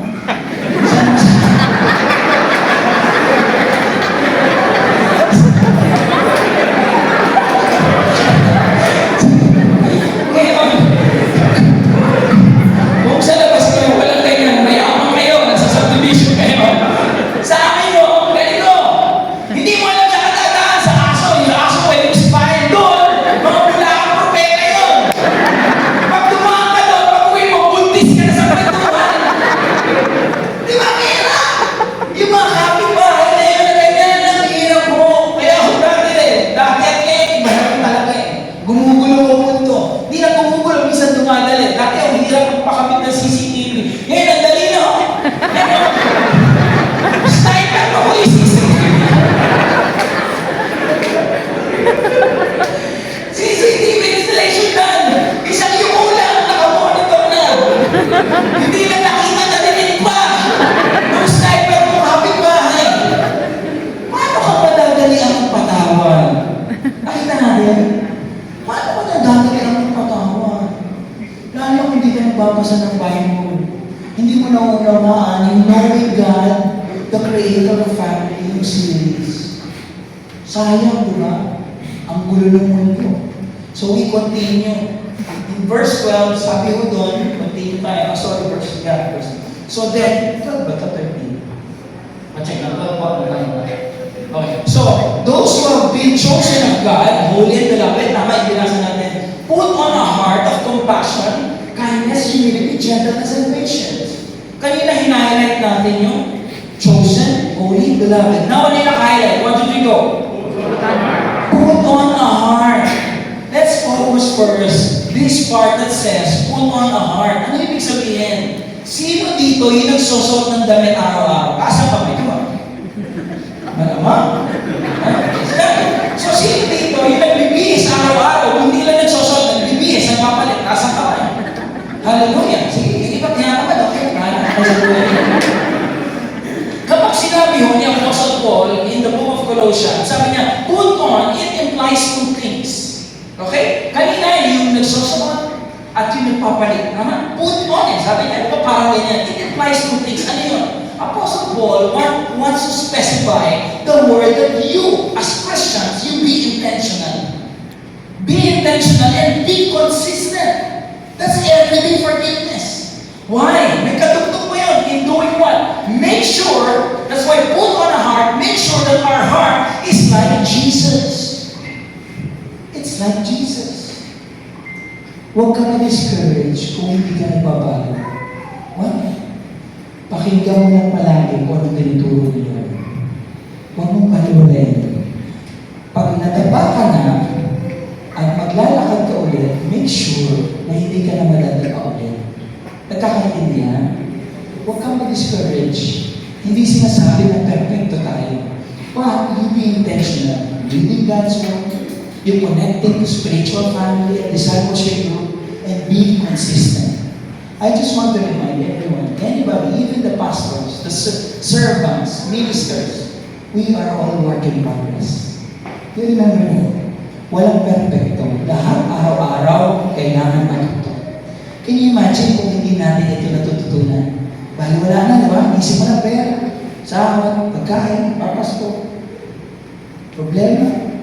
naunawaan yung Knowing God, the Creator of Family, yung series. Sayang, di ba? Ang gulo ng mundo. So we continue. In verse 12, sabi ko doon, continue tayo. Verse. So then, 12 ba ito? 13? Check na. 12 ba? Okay. So, those who have been chosen of God, holy and beloved, tama, ibinasa natin, put on a heart of compassion, kindness, humility, gentleness, and patience. Kanina hinighlight natin yung chosen, holy, beloved. Now, ano yung naka-highlight? 1, 2, 3, go. Put on a heart. Let's focus first. This part that says, put on a heart. Ano ibig sabihin? Sino dito yung nagsusot ng damit araw-araw? Asa pa may ba? Malamang. So, sino dito yung nagbibihis araw-araw? Hindi lang nagsusot, nagbibihis, nagpapalit, asa ka ba? Hallelujah. Sige, hindi ba tinatamad? Okay. Kapag sinabi ho ni Apostle Paul in the book of Colossians, sabi niya, put on, it implies two things. Okay? Kanina yung nagsusuot at yung nagpapalit. Tama? Put on it. Sabi niya, parang ganyan. It implies two things. Ano yun? Apostle Paul wants to specify the word that you, as Christians, you be intentional. Be intentional and be consistent. That's everyday forgiveness. Why? May katugtog mo yun. In doing what? Make sure, that's why put on a heart, make sure that our heart is like Jesus. It's like Jesus. Huwag ka na-discourage kung hindi ka nagbabago. Why? Pakinggan mo lang palagi kung anong tinuturo ni Lord. Huwag mong paliwalayin. Pag nadaba ka na at maglalakad ka ulit, make sure na hindi ka na madadaba ulit. Nagkakaintindihan? Huwag kang mag-discourage. Hindi sinasabi na perfecto tayo. But you be intentional. Reading God's Word, you connecting to spiritual family and discipleship group, and being consistent. I just want to remind everyone, anybody, even the pastors, the servants, ministers, we are all work in progress. You remember that? Walang perfecto. Lahat araw-araw kailangan matuto. Can you imagine kung hindi natin ito natututunan? Bali wala na, di ba? Isip mo na pera, sahod, pagkain, papasto. Problema.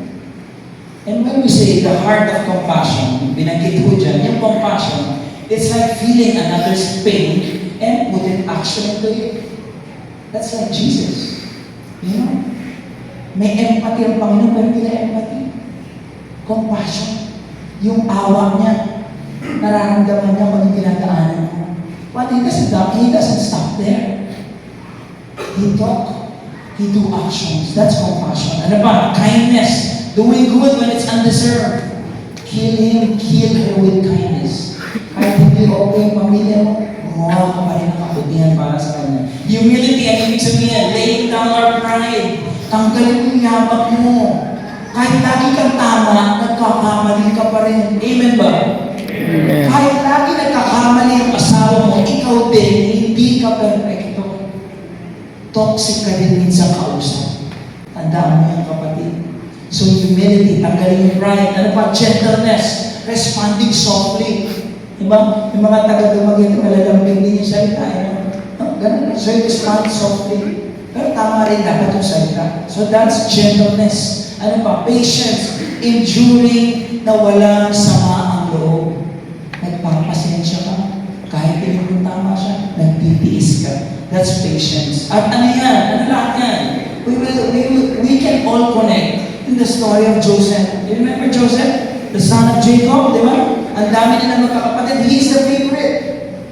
And when we say the heart of compassion, binanggit ko dyan, yung compassion, it's like feeling another's pain and putting action into it. That's like Jesus. You know? May empathy ang Panginoon, pero hindi na empathy. Compassion. Yung awa niya, nararamdaman niya kung yung dinadaanan mo. But he doesn't stop there. He talk, he do actions. That's compassion. Ano ba? Kindness. Doing good when it's undeserved. Kill him, kill her with kindness. Kahit hindi okay yung pamilya mo, gumawa ka pa rin ng kabutihan para sa kanya. Humility, ang ibig sabihin, laying down our pride. Tanggalin mo yung yabak mo. Kahit lagi kang tama, nagkakamali ka pa rin. Amen ba? Amen. Kahit lagi nagkakamali yung asawa mo, ikaw din, hindi ka perfecto. Toxic ka din minsan kausap. Tandaan mo yung kapatid. So humility, tanggalin yung pride. Ano pa? Gentleness. Responding softly. Diba? Yung mga taga-dumagin, malalambing din yung salita. No? Ganun. So you respond softly. Pero tama rin dapat yung salita. So that's gentleness. Ano pa? Patience. Enduring na walang sama ang loob. Nagpapasensya ka. Kahit hindi mo tama siya, nagtitiis ka. That's patience. At ano yan? Ano lahat yan? We can all connect in the story of Joseph. You remember Joseph? The son of Jacob, di ba? Ang dami na ng magkakapatid. He's the favorite.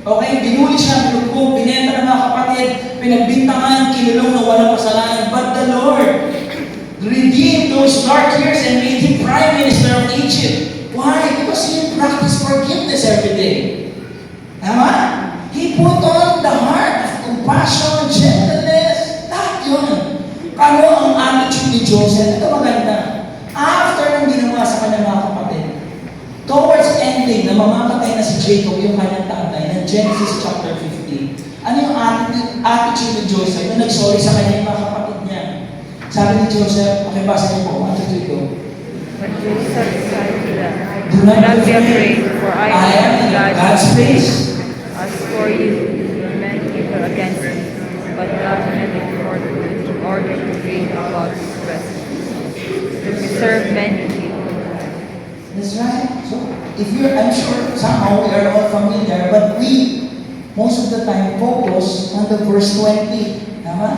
Okay? Binuli siya, binugpo, binenta ng mga kapatid, pinagbintangan, kinulong na walang kasalanan. But the Lord redeemed those dark years and made him prime minister of Egypt. Why? Because he practiced forgiveness every day. Tama? He put on the heart of compassion, gentleness. Lahat yun. Ano ang attitude ni Joseph? Ito maganda. After nang ginawa sa kanyang mga kapatid, towards ending, na mamamatay na si Jacob, yung kanyang tatay, na Genesis chapter 15. Ano yung attitude ni Joseph na nag-sorry sa kanyang mga kapatid niya? Sabi ni Joseph, pakibasa niyo po, 1, 2, 3, go. But Joseph said to them, Do not be afraid, for I am am in God's God's face. As for you, your men evil against but documented in order to bring about His presence, to preserve many people. That's right. So, if you're, I'm sure somehow we are all familiar, but we, most of the time, focus on the verse 20. Tama?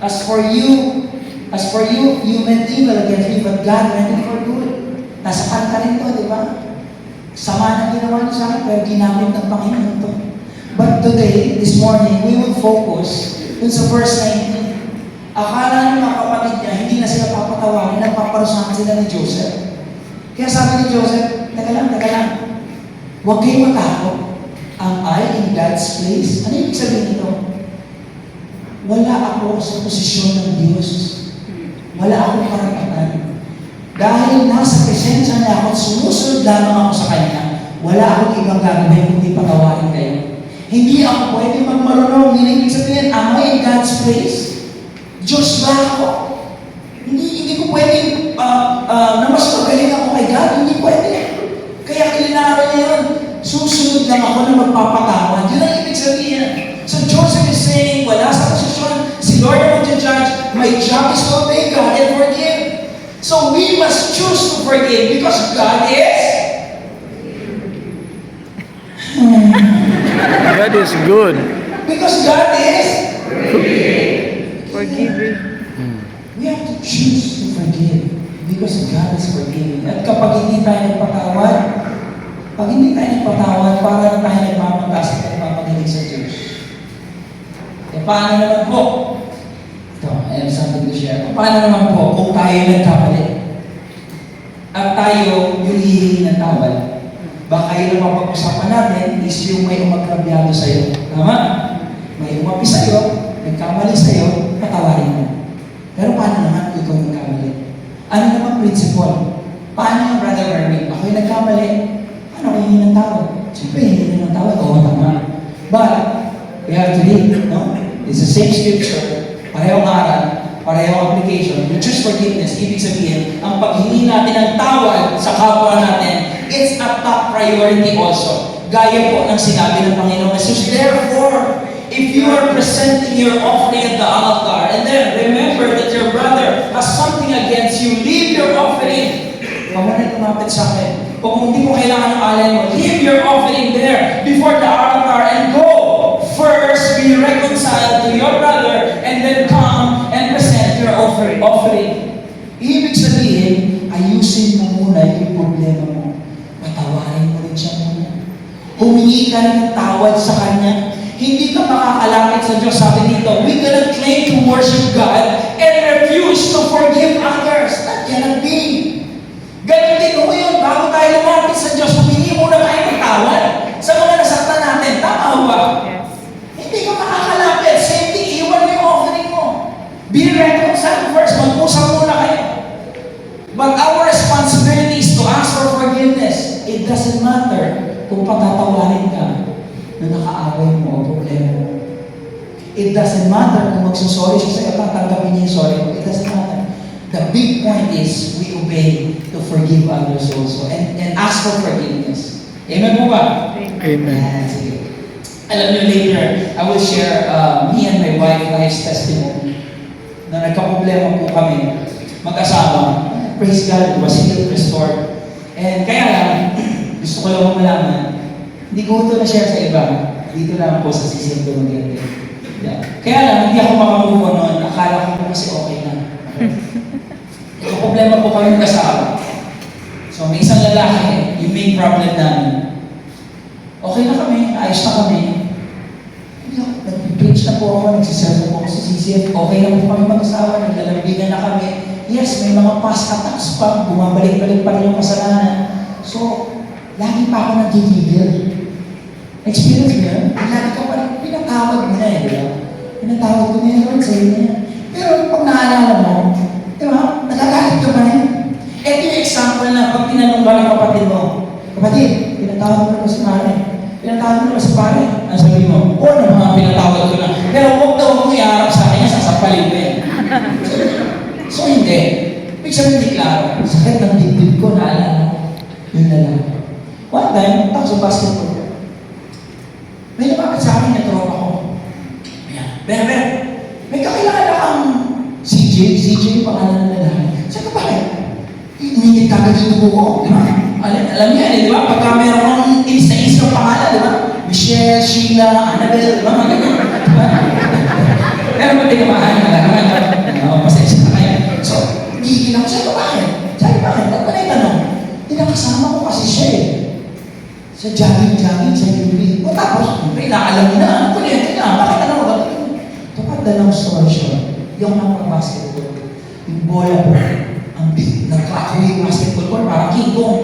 As for you, you meant evil against me, but God meant it for good. Nasa kanta rin to, di ba? Sama na ginawa niyo sa akin, pero ginamit ng Panginoon to. But today, this morning, we will focus dun sa verse 19. Akala ng mga kapatid niya, hindi na sila papatawarin, nagpaparusahan sila ni Joseph. Kaya sabi ni Joseph, teka lang. Huwag kayong matakot. Am I in God's place? Ano ibig sabihin nito? Wala ako sa posisyon ng Diyos. Wala akong karapatan. Dahil nasa presensya niya ako at sumusunod lamang ako sa Kanya, wala akong ibang gagawin kundi patawarin kayo. Hindi ako pwede magmarunong. Hindi ibig sabihin, am I in God's place? Diyos ba ako? Hindi ko pwede na mas magaling ako kay God. Hindi pwede. Kaya kilinaro niya yun. Susunod lang ako na magpapatawad. Yun ang ibig sabihin. So Joseph is saying, wala sa posisyon, si Lord ang mag-judge, my job is to obey God and forgive. So we must choose to forgive because God is God is good. because God is Forgiving. we have to choose to forgive because God is forgiving. At kapag hindi tayo nagpatawad, para na tayo nagmamatas at nagpapagaling sa Diyos. E paano naman po? Ito, I have something to share. Paano naman po kung tayo nagkamali? At tayo yung hihingi ng tawad? Baka yun ang mapag-usapan natin is yung may umagrabyado sa'yo. Tama? May umapi sa'yo, nagkamali sa'yo, patawarin mo. Pero paano naman kung ikaw nagkamali? Ano naman principle? Paano yung Brother Merwin? Ako yung nagkamali. Paano ko hihingi ng tawad? Siyempre, hihingi ng tawad. Oo, tama. But, we have to read, no? It's the same scripture, parehong aral, parehong application. You choose forgiveness, ibig sabihin, ang paghingi natin ng tawad sa kapwa natin, it's a top priority also. Gaya po ng sinabi ng Panginoong Jesus. Therefore, if you are presenting your offering at the altar, and then remember that your brother has something against you, leave your offering. Huwag mo na lumapit sa akin. Kung hindi mo kailangan ng alay mo, leave your offering there before the altar and go. First, be reconciled to your brother and then come and present your offering. Ibig sabihin, ayusin mo muna yung problema mo. Patawarin mo rin siya muna. Humingi ka rin ng tawad sa Kanya. Hindi ka makakalapit sa Diyos. Sabi dito, we cannot claim to worship God and refuse to forgive others. That cannot be. Ganun din mo yun. Bago tayo lumapit sa Diyos, humingi muna tayo ng tawad sa mga nasaktan natin. Tama ba? Yes. Hindi ka makakalapit. Same thing, iwan mo yung offering mo. Be reconciled first. Mag-usap muna kayo. But our responsibility is to ask for forgiveness. It doesn't matter kung patatawarin ka na nakaaway mo o problema mo. It doesn't matter kung magsusorry siya sa'yo, tatanggapin niya yung sorry mo. It doesn't matter. The big point is we obey to forgive others also and ask for forgiveness. Amen po ba? Amen. Yan, sige. Alam niyo, later, I will share me and my wife life's testimony na nagka-problema po kami mag-asawa. Praise God, was healed, restored. And kaya lang, gusto ko lang malaman, hindi ko ito na-share sa iba. Dito lang po sa CCM Dumaguete. Yeah. Kaya lang, hindi ako makamove on noon. Akala ko po kasi okay na. So, problema po kami mag-asawa. So, may isang lalaki, yung main problem namin. Okay na kami, ayos na kami. Nag-preach na po ako, nagsiserve na po ako sa CCF. Okay na po kami mag-asawa, naglalambingan na kami. Yes, may mga past attacks pa, bumabalik-balik pa rin yung kasalanan. So, lagi pa ako nag-gigil. Experience mo yun? Lagi ka pa rin, pinatawag mo na eh, di ba? Pinatawag ko na yun, Lord, sa'yo na yan. Pero pag naalala mo, di ba, nagagalit ka pa rin. Ito yung example na pag tinanong ka ng kapatid mo, kapatid, pinatawag mo na ba si pare? Pinatawag mo na ba si pare? Ang sabi mo, oo na mga pinatawag ko na. Pero huwag daw mo iarap sa akin, sasampalin mo yan. So hindi. Ibig sabihin hindi klaro. Sakit ng dibdib ko, naalala ko. Yun na lang. One time, tapos sa basketball. May lumapit sa akin na tropa ko. Ayan. Ber, May kakilala kang CJ yung pangalan ng lalaki. Sabi ko, bakit? Umingit ka agad yung dugo ko, di ba? Alam niya, di ba? Pagka meron kang inis ng pangalan, di ba? Michelle, Sheila, Annabelle, di ba? Mga ganyan, di ba? Pero may tinamahan na lang. Pasensya na kayo. So, gigil ako. Sabi ko, bakit? Sabi ko, bakit? Ba't ba na itanong? Tinakasama ko kasi siya eh. Sa jogging, sa UP. O tapos, inaalam mo na, ano ko niya? Bakit ano ba? Kapag dalawang story siya, yung basketball, yung bola po, ang big, nag-crack yung basketball court, parang King Kong.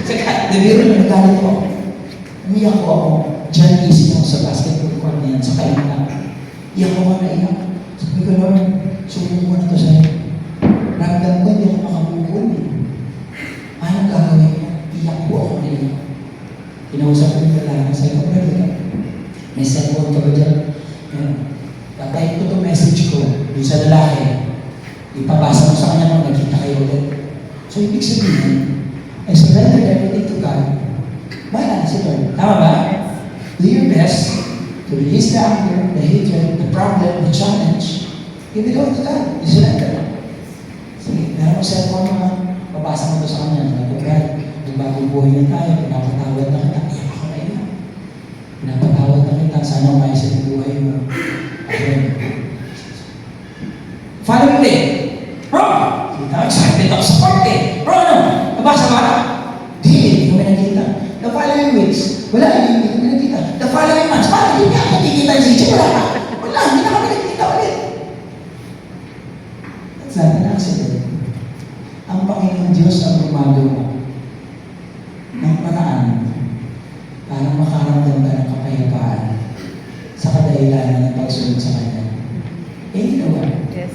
Saka, nabiro na nagalit ko. Umiyak ko ako, dyan isip ako sa basketball court niyan, sa kainga. Iyak ko na iyak. Sabi ko, Lord, sumunod mo na to sa'yo. Ramdam ko, hindi ako makabukol eh. Anong gagawin ko? Iyak ko ako na iyak. Kinausap ko yung lalaki, sabi ko, pwede ka. May cellphone ka ba dyan? Tatayin ko itong message ko doon sa lalaki. Ipabasa mo sa kanya nung nagkita kayo ulit. So, ibig sabihin, I surrendered everything to God. Bahala na si Lord. Tama ba? Do your best to release the anger, the hatred, the problem, the challenge. Give it all to God. You surrender. Sige, meron mo cellphone mo, pabasa mo ito sa kanya. Sabi ko, God, yung bagong buhay na tayo, pinapatawad na kita. Iyak ako na iyak. Pinapatawad na kita. Sana umayos sa buhay mo. Following day, bro, excited ako sa party. Bro, ano? Nabasa ba? Hindi kami nakita. The following weeks, wala, hindi kami nakita. The following months, parang hindi ako nakikita yung CJ, wala ka. Wala, hindi na kami nakikita ulit. That's not an accident. Ang Panginoon Diyos ang gumagawa ng paraan para makaramdam ka ng kapayapaan sa kadahilanan ng pagsunod sa Kanya. Eh, ginawa. Yes.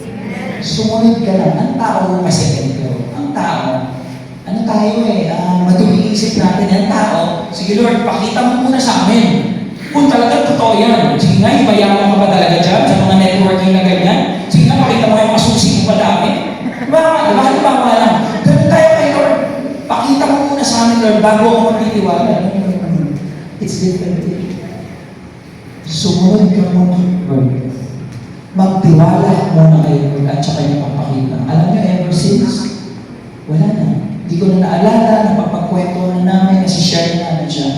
Sumunod ka lang. Ang tao naman kasi ganito. Ang tao, ano tayo eh, madumi isip natin. Ang tao, sige Lord, pakita mo muna sa amin. Kung talaga totoo yan. Sige nga, ibayaman ka ba talaga dyan sa mga networking na ganyan? Sige nga, pakita mo yung masusi mo pa dami. Diba? Diba lang? Ganun tayo kay Lord. Pakita mo muna sa amin, Lord, bago ako magtitiwala. It's different. Sumunod ka muna, Lord. Magtiwala muna kay Lord at saka niya papakita. Alam niyo, ever since, wala na. Hindi ko na naalala, napapagkwento na namin, nasi-share na namin siya.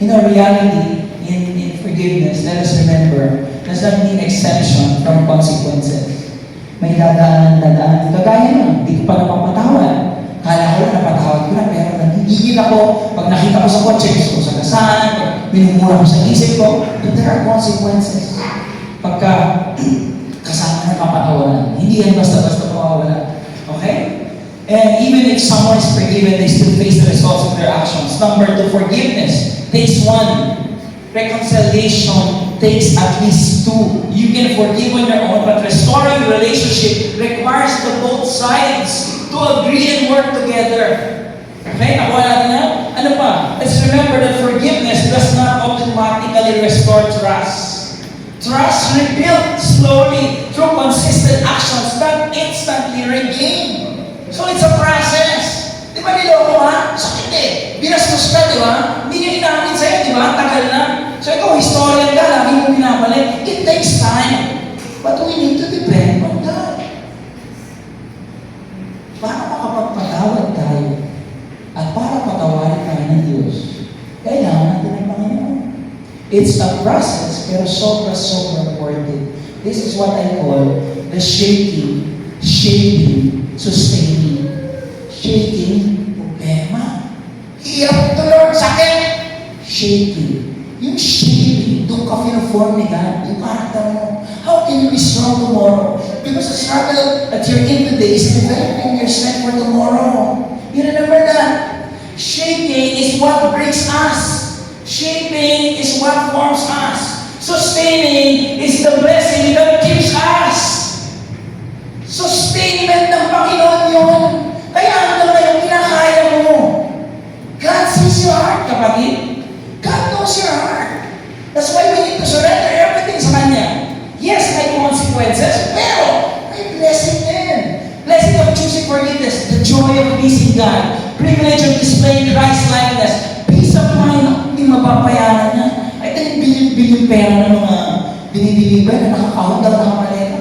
In our reality, in forgiveness, let us remember, does not mean exemption from consequences. May dadaan. Kagaya nun, hindi ko pa napapatawad. Kala ko na napatawad ko na, pero nanggigil ako pag nakita ko sa kotse, gusto ko sa kasahan, pag minumura ko sa isip ko, but there are consequences. Pagka kasama na papatawanan. Hindi yan basta-basta mawawala. Okay? And even if someone is forgiven, they still face the results of their actions. Number 2, forgiveness takes 1. Reconciliation takes at least 2. You can forgive on your own, but restoring the relationship requires the both sides to agree and work together. Okay? Nakuha natin na? Ano pa? Let's remember that forgiveness does not automatically restore trust. Trust rebuilt slowly through consistent actions, not instantly regained. So it's a process. Di ba niloko ha? Sakit eh. Binastos ka, di ba? Hindi niya inamin sa'yo, di ba? Tagal na. So ikaw, historian ka, lagi mo pinapalik. It takes time. But we need to depend on God. Para makapagpatawad tayo at para patawarin tayo ng Diyos, kailangan natin ng Panginoon. It's a process, pero sobra important. This is what I call the shaking, shaping, sustaining. Shaking, problema. Hirap ito, Lord, sakit. Shaking. Yung shaping, doon ka fino-form ni God, yung karakter mo. How can you be strong tomorrow? Because the struggle that you're in today is developing your strength for tomorrow. You remember that? Shaking is what breaks us. Shaping is what forms us. Sustaining is the blessing that keeps us. Sustainment ng Panginoon yun. Kaya hanggang ngayon, kinakaya mo. God sees your heart, kapatid. God knows your heart. That's why we need to surrender everything sa Kanya. Yes, may consequences, pero may blessing din. Blessing of choosing forgiveness, the joy of pleasing God, privilege of displaying Christ-likeness, peace of mind, hindi mapapayaran niya. Ay, billion pera ng mga binibili ba na nakakahundang ng maleta.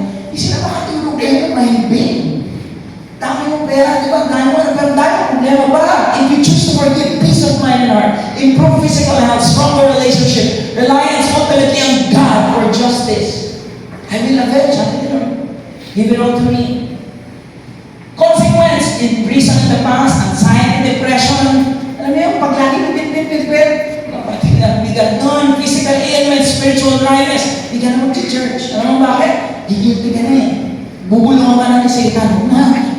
malaki yung pera, di ba? Dahil mo na, pero dahil ang problema ba? If you choose to forgive, peace of mind and heart, improve physical health, stronger relationship, reliance ultimately on God for justice. I will avenge, sabi ni Lord. Give it all to me. Consequence, in prison in the past, anxiety, depression, alam mo yung pag lagi bit, bigat nun, physical ailments, spiritual dryness, hindi ka na mag-church. Alam mo bakit? Gigilty ka na eh. Bubulungan ka na ni Satan.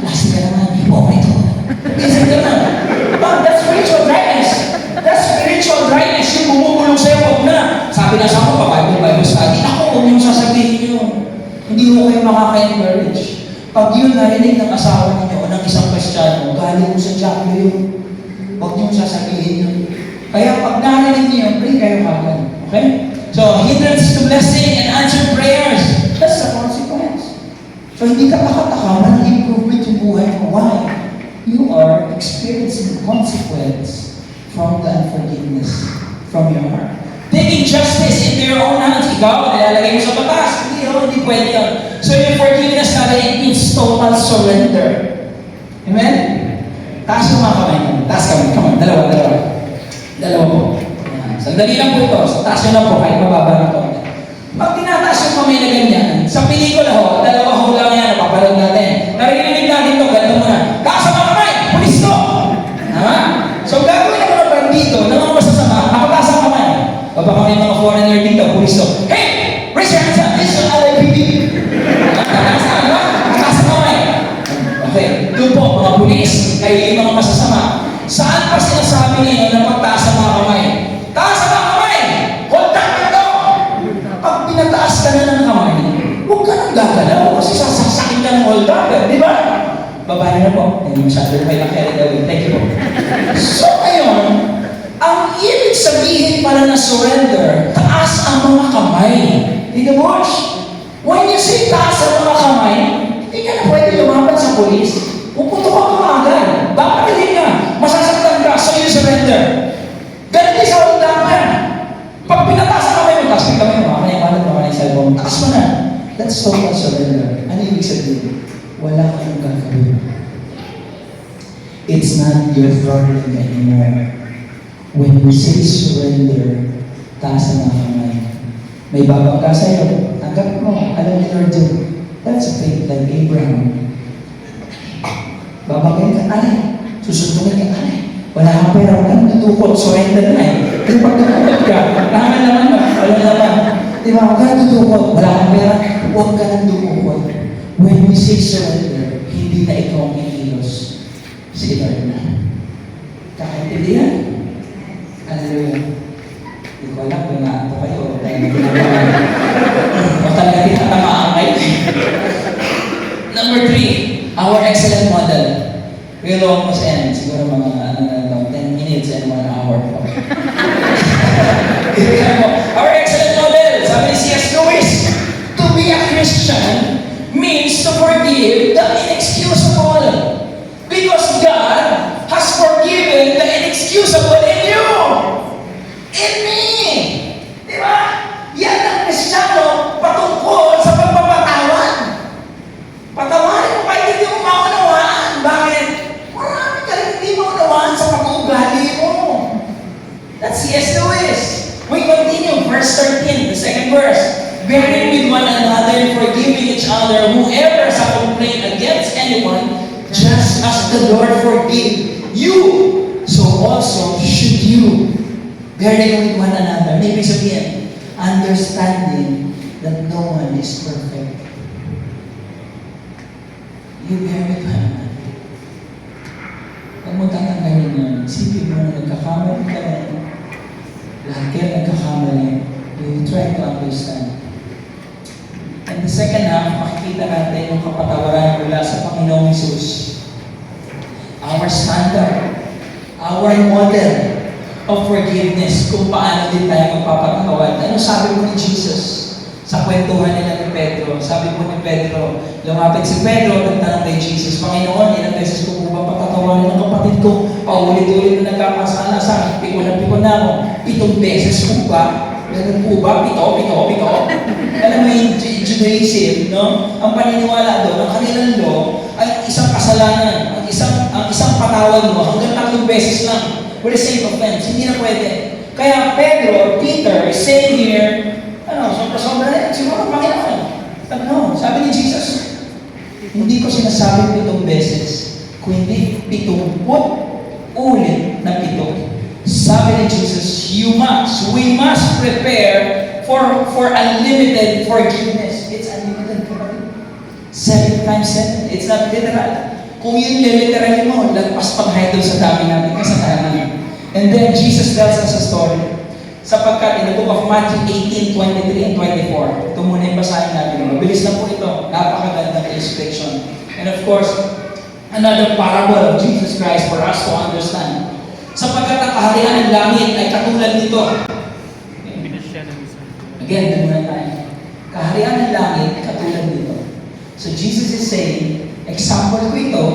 Lasing ka naman, okay ito. Isip ka na. That's spiritual dryness. That's spiritual dryness. Yung bumubulong sa'yo, huwag na. Sabi na sa ako, Bible study. Ako, huwag yung sasabihin nyo. Hindi mo kayo makaka-encourage. Pag yun narinig ng asawa ninyo o ng isang Kristiyano, galing mo sa Diablo yun. Huwag niyong sasabihin yun. Kaya pag narinig niyo, pray kayo kagad. Okay? So, hindrance to blessing and answered prayers. That's the consequence. So, hindi ka takataka, walang improvement yung buhay mo. Why? You are experiencing consequence from the unforgiveness from your heart. Taking justice into your own hands. Ikaw, nilalagay mo sa batas. Hindi pwede yun. So, yung forgiveness natin, it means total surrender. Amen? Taas yung mga kamay mo. Taas kamay. Come on, dalawa. Dalawa po. Sandali lang po ito. So, taas nyo lang po, kahit mababa na ito. Pag tinataas yung kamay na ganyan, sa pelikula ho, dalawa ho lang yan, napapanood natin. Narinig natin ito, ganito muna. Taas ang mga kamay! Pulis to! Tama? So, gagawin na mga bandito na mga masasama, nakataas ang kamay. Baba kami mga foreigner dito, pulis to. Hey! Raise your hands up! This is LAPD! Nakataas na, di ba? Nakataas ang kamay. Okay, doon po, mga pulis, kayo yung mga masasama. Saan pa sinasabi niyo na magtaas ang mga kamay? Taas ang mga kamay! Hold down na ito! Pag pinataas ka na ng kamay, huwag ka nang gagalaw kasi sasasakin ka ng hold down, di ba? Babae na po. Hindi masyado may carried away. Thank you po. So ngayon, ang ibig sabihin pala na surrender, taas ang mga kamay. Dito Bush, when you say taas ang mga kamay, hindi ka na pwede lumaban sa polis. Pupunto ka agad. Bakit ka? Masasaktan ka, so you surrender. Ganun din sa undangan. Pag pinataas ang kamay mo, taas ang kamay mo, makakaya yung cellphone, taas mo na. That's total surrender. Ano ibig sabihin? Wala kang gagawin. It's not your problem anymore. When we say surrender, taas ang mga kamay. May babang ka sa'yo, tanggap mo, alam ni Lord yun. That's faith like Abraham. Babagay ka, alay. Susundungin ka, alay. Wala kang pera, wala kang tutukot, surrender na eh. Kasi pag tutukot ka, naman naman mo, wala naman. Di ba, huwag ka nang tutukot, wala kang pera, huwag ka nang tutukot. When we say surrender, hindi na ikaw ang ikilos. Si Lord na. Kakaintindihan? Hallelujah. Hindi ko alam kung naato kayo o tayo na ginagawa. O talaga tinatamaan kayo. Number 3, our excellent model. We'll almost end. Siguro mga 10 minutes and 1 hour. Our excellent model. Sabi ni C.S. Lewis, to be a Christian means to forgive the inexcusable. Because God has forgiven the inexcusable in you. In me. Di ba? Yan ang Kristiyano patungkol sa pagpapatawad. Patawarin mo kahit hindi mo maunawaan. Bakit? Marami ka rin hindi maunawaan sa pag-uugali mo. That's C.S. Lewis. We continue, verse 13, the second verse. Bearing with one another and forgiving each other, whoever has a complaint against anyone, just as the Lord forgave you, so also should you. Bearing with one another. May ibig sabihin, understanding that no one is perfect. You bear with one another. Huwag mo tatanggalin yun. Isipin mo na nagkakamali ka rin. Lahat kayo nagkakamali. You try to understand. And the second half, makikita natin yung kapatawaran mula sa Panginoong Hesus. Our standard, our model of forgiveness, kung paano din tayo magpapatawad. Ano sabi mo ni Jesus sa kwentuhan nila ni Pedro? Sabi mo ni Pedro, lumapit si Pedro, nagtanong kay Jesus, Panginoon, ilang beses ko po ba patatawarin ng kapatid ko? Paulit-ulit na nagkakasala sa akin, pikon na ako. 7 beses po ba? Ganun po ba? Pito. Alam mo yung Judaism, no? Ang paniniwala doon, ang kanilang law, ay ay isang kasalanan, ang isang patawad mo hanggang 3 beses lang for the same offense. Hindi na pwede. Kaya Pedro, Peter, is saying here, sobra-sobra na yan. Siguro, Panginoon. No, sabi ni Jesus, hindi ko sinasabing 7 beses, kundi 70 ulit na 7. Sabi ni Jesus, we must prepare for unlimited forgiveness. It's unlimited, kapatid. 7 times 7. It's not literal. Kung yun literally mo, lagpas pang height sa dami natin kasalanan. And then Jesus tells us a story. Sapagkat in the book of Matthew 18:23 and 24, ito muna yung basahin natin. Mabilis lang po ito. Napakagandang illustration. And of course, another parable of Jesus Christ for us to understand. Sapagkat ang kaharian ng langit ay katulad nito. Again, doon muna tayo. Kaharian ng langit katulad nito. So Jesus is saying, example ko ito,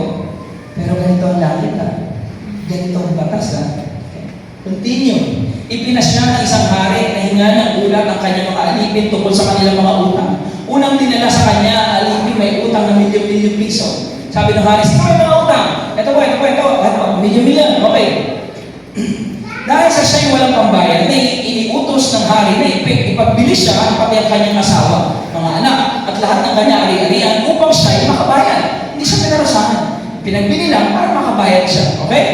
pero ganito ang langit ha. Ganito ang batas ha. Continue. Ipinasya ng isang hari na hinga ng ulat ang kanyang mga alipin tungkol sa kanilang mga utang. Unang dinala sa kanya, ang alipin may utang na milyon-milyon piso. Sabi ng hari, sino may mga utang? Ito, milyon-milyon. Okay. Dahil sa siya'y walang pambayad, na iniutos ng hari na ipagbili siya pati ang kanyang asawa, mga anak, at lahat ng kanyang ari-arian upang siya'y makabayad. Hindi siya pinarasahan. Pinagbili lang para makabayad siya. Okay?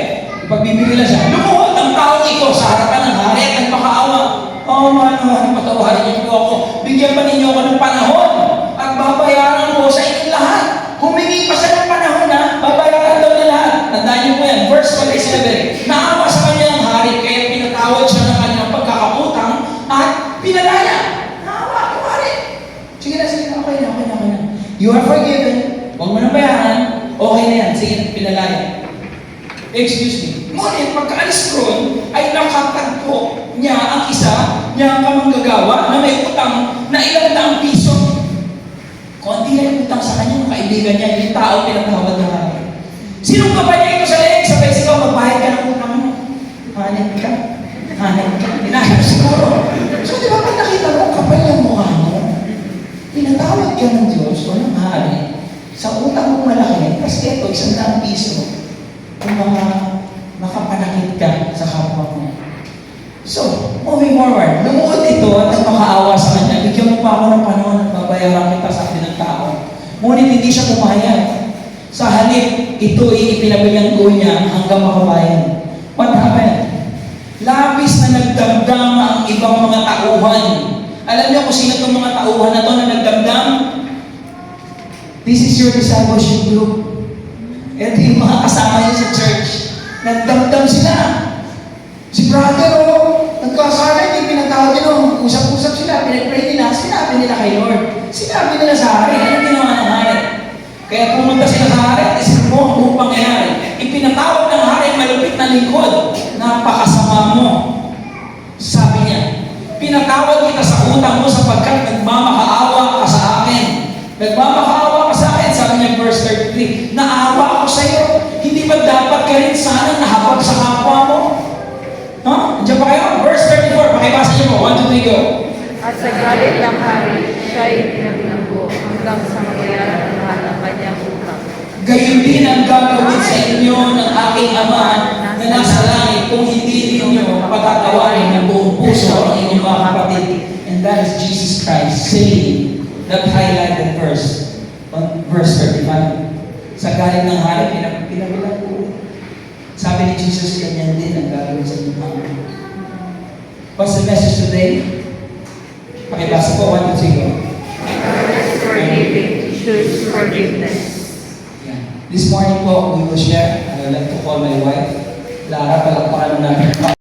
Ipagbibili lang siya. Lumuhod ang taong ito sa harapan ng hari at nagpakaawa. Mahal, patawarin niyo po ako. Bigyan pa ninyo ako ng panahon at babayaran ko sa inyong lahat. Humingi pa siya ng panahon na babayaran daw niya lahat. Tandaan niyo po yan. Verse 27. Naawa sa kanya ang hari kaya pinatawad siya ng kanyang pagkakaputang at pinalaya. Naawa ang hari. Sige na. Okay na. You are forgiven. Huwag mo nang bayaran. Okay na yan. Sige na. Pinalaya. Excuse me. Ngunit pagkaalis roon, ay nakatagpo niya ang isa niyang kamanggagawa na may utang na ilang daang piso. Konti na yung utang sa kanya, ng kaibigan niya, yung tao pinatawad na kami. Sinong kapal niya ito sa leeg? Sabay sigaw, magbayad ka ng utang mo. Hanip ka. Hinahip siguro. So di ba pag nakita mo, kapal yung mukha mo, pinatawad ka ng Diyos o ng hari sa utang mong malaki, kasi ito, 100 piso. Kung makapanakit ka sa kapwa mo. So, moving forward, lumuhod ito at nagmakaawa sa kanya. Bigyan mo pa ako ng panahon at babayaran kita sa akin ng tao. Ngunit hindi siya pumayag. Sa halip, ito ipinabilang ko niya hanggang makabayan. What happened? Labis na nagdamdam ang ibang mga tauhan. Alam niyo kung sino itong mga tauhan na ito na nagdamdam? This is your discipleship group. Ito yung mga kasama niyo sa church. Nagdamdam sila. Si brother, nagkasala, hindi pinatawad nyo. Usap-usap sila, pinag-pray nila, sinabi nila kay Lord. Sinabi nila sa hari, ano ginawa ng hari? Kaya pumunta sila sa hari at isip mo kung pangyayari. Ipinatawag ng hari ang malupit na lingkod. Napakasama mo. Sabi niya, pinatawad kita sa utang mo sapagkat nagmamakaawa ka sa akin. Nagmamakaawa ka sa akin, sabi niya verse 33, naawa ako sa iyo. Hindi ba dapat ka rin sana nahabag sa kapwa mo? Diyan pa kayo? Verse 34, pakibasa niyo po. 1, 2, 3, go. At sa galit ng hari, siya ay pinagbilanggo hanggang sa mabayaran ang lahat ng kanyang utang. Gayon din ang gagawin sa inyo ng aking Ama na nasa langit kung hindi ninyo pagkatawarin ng buong puso ang inyong mga kapatid. And that is Jesus Christ saying that highlighted verse on verse 35. Sa galit ng hari, pinabilang ko. Sabi ni Jesus, ganyan din ang gagawin sa inyong mga. What's the message today? Pakibasa po, 1, 2, 3, go. Forgiving, choose forgiveness. This morning po, we will share. I would like to call my wife, Lara, palakpakan natin.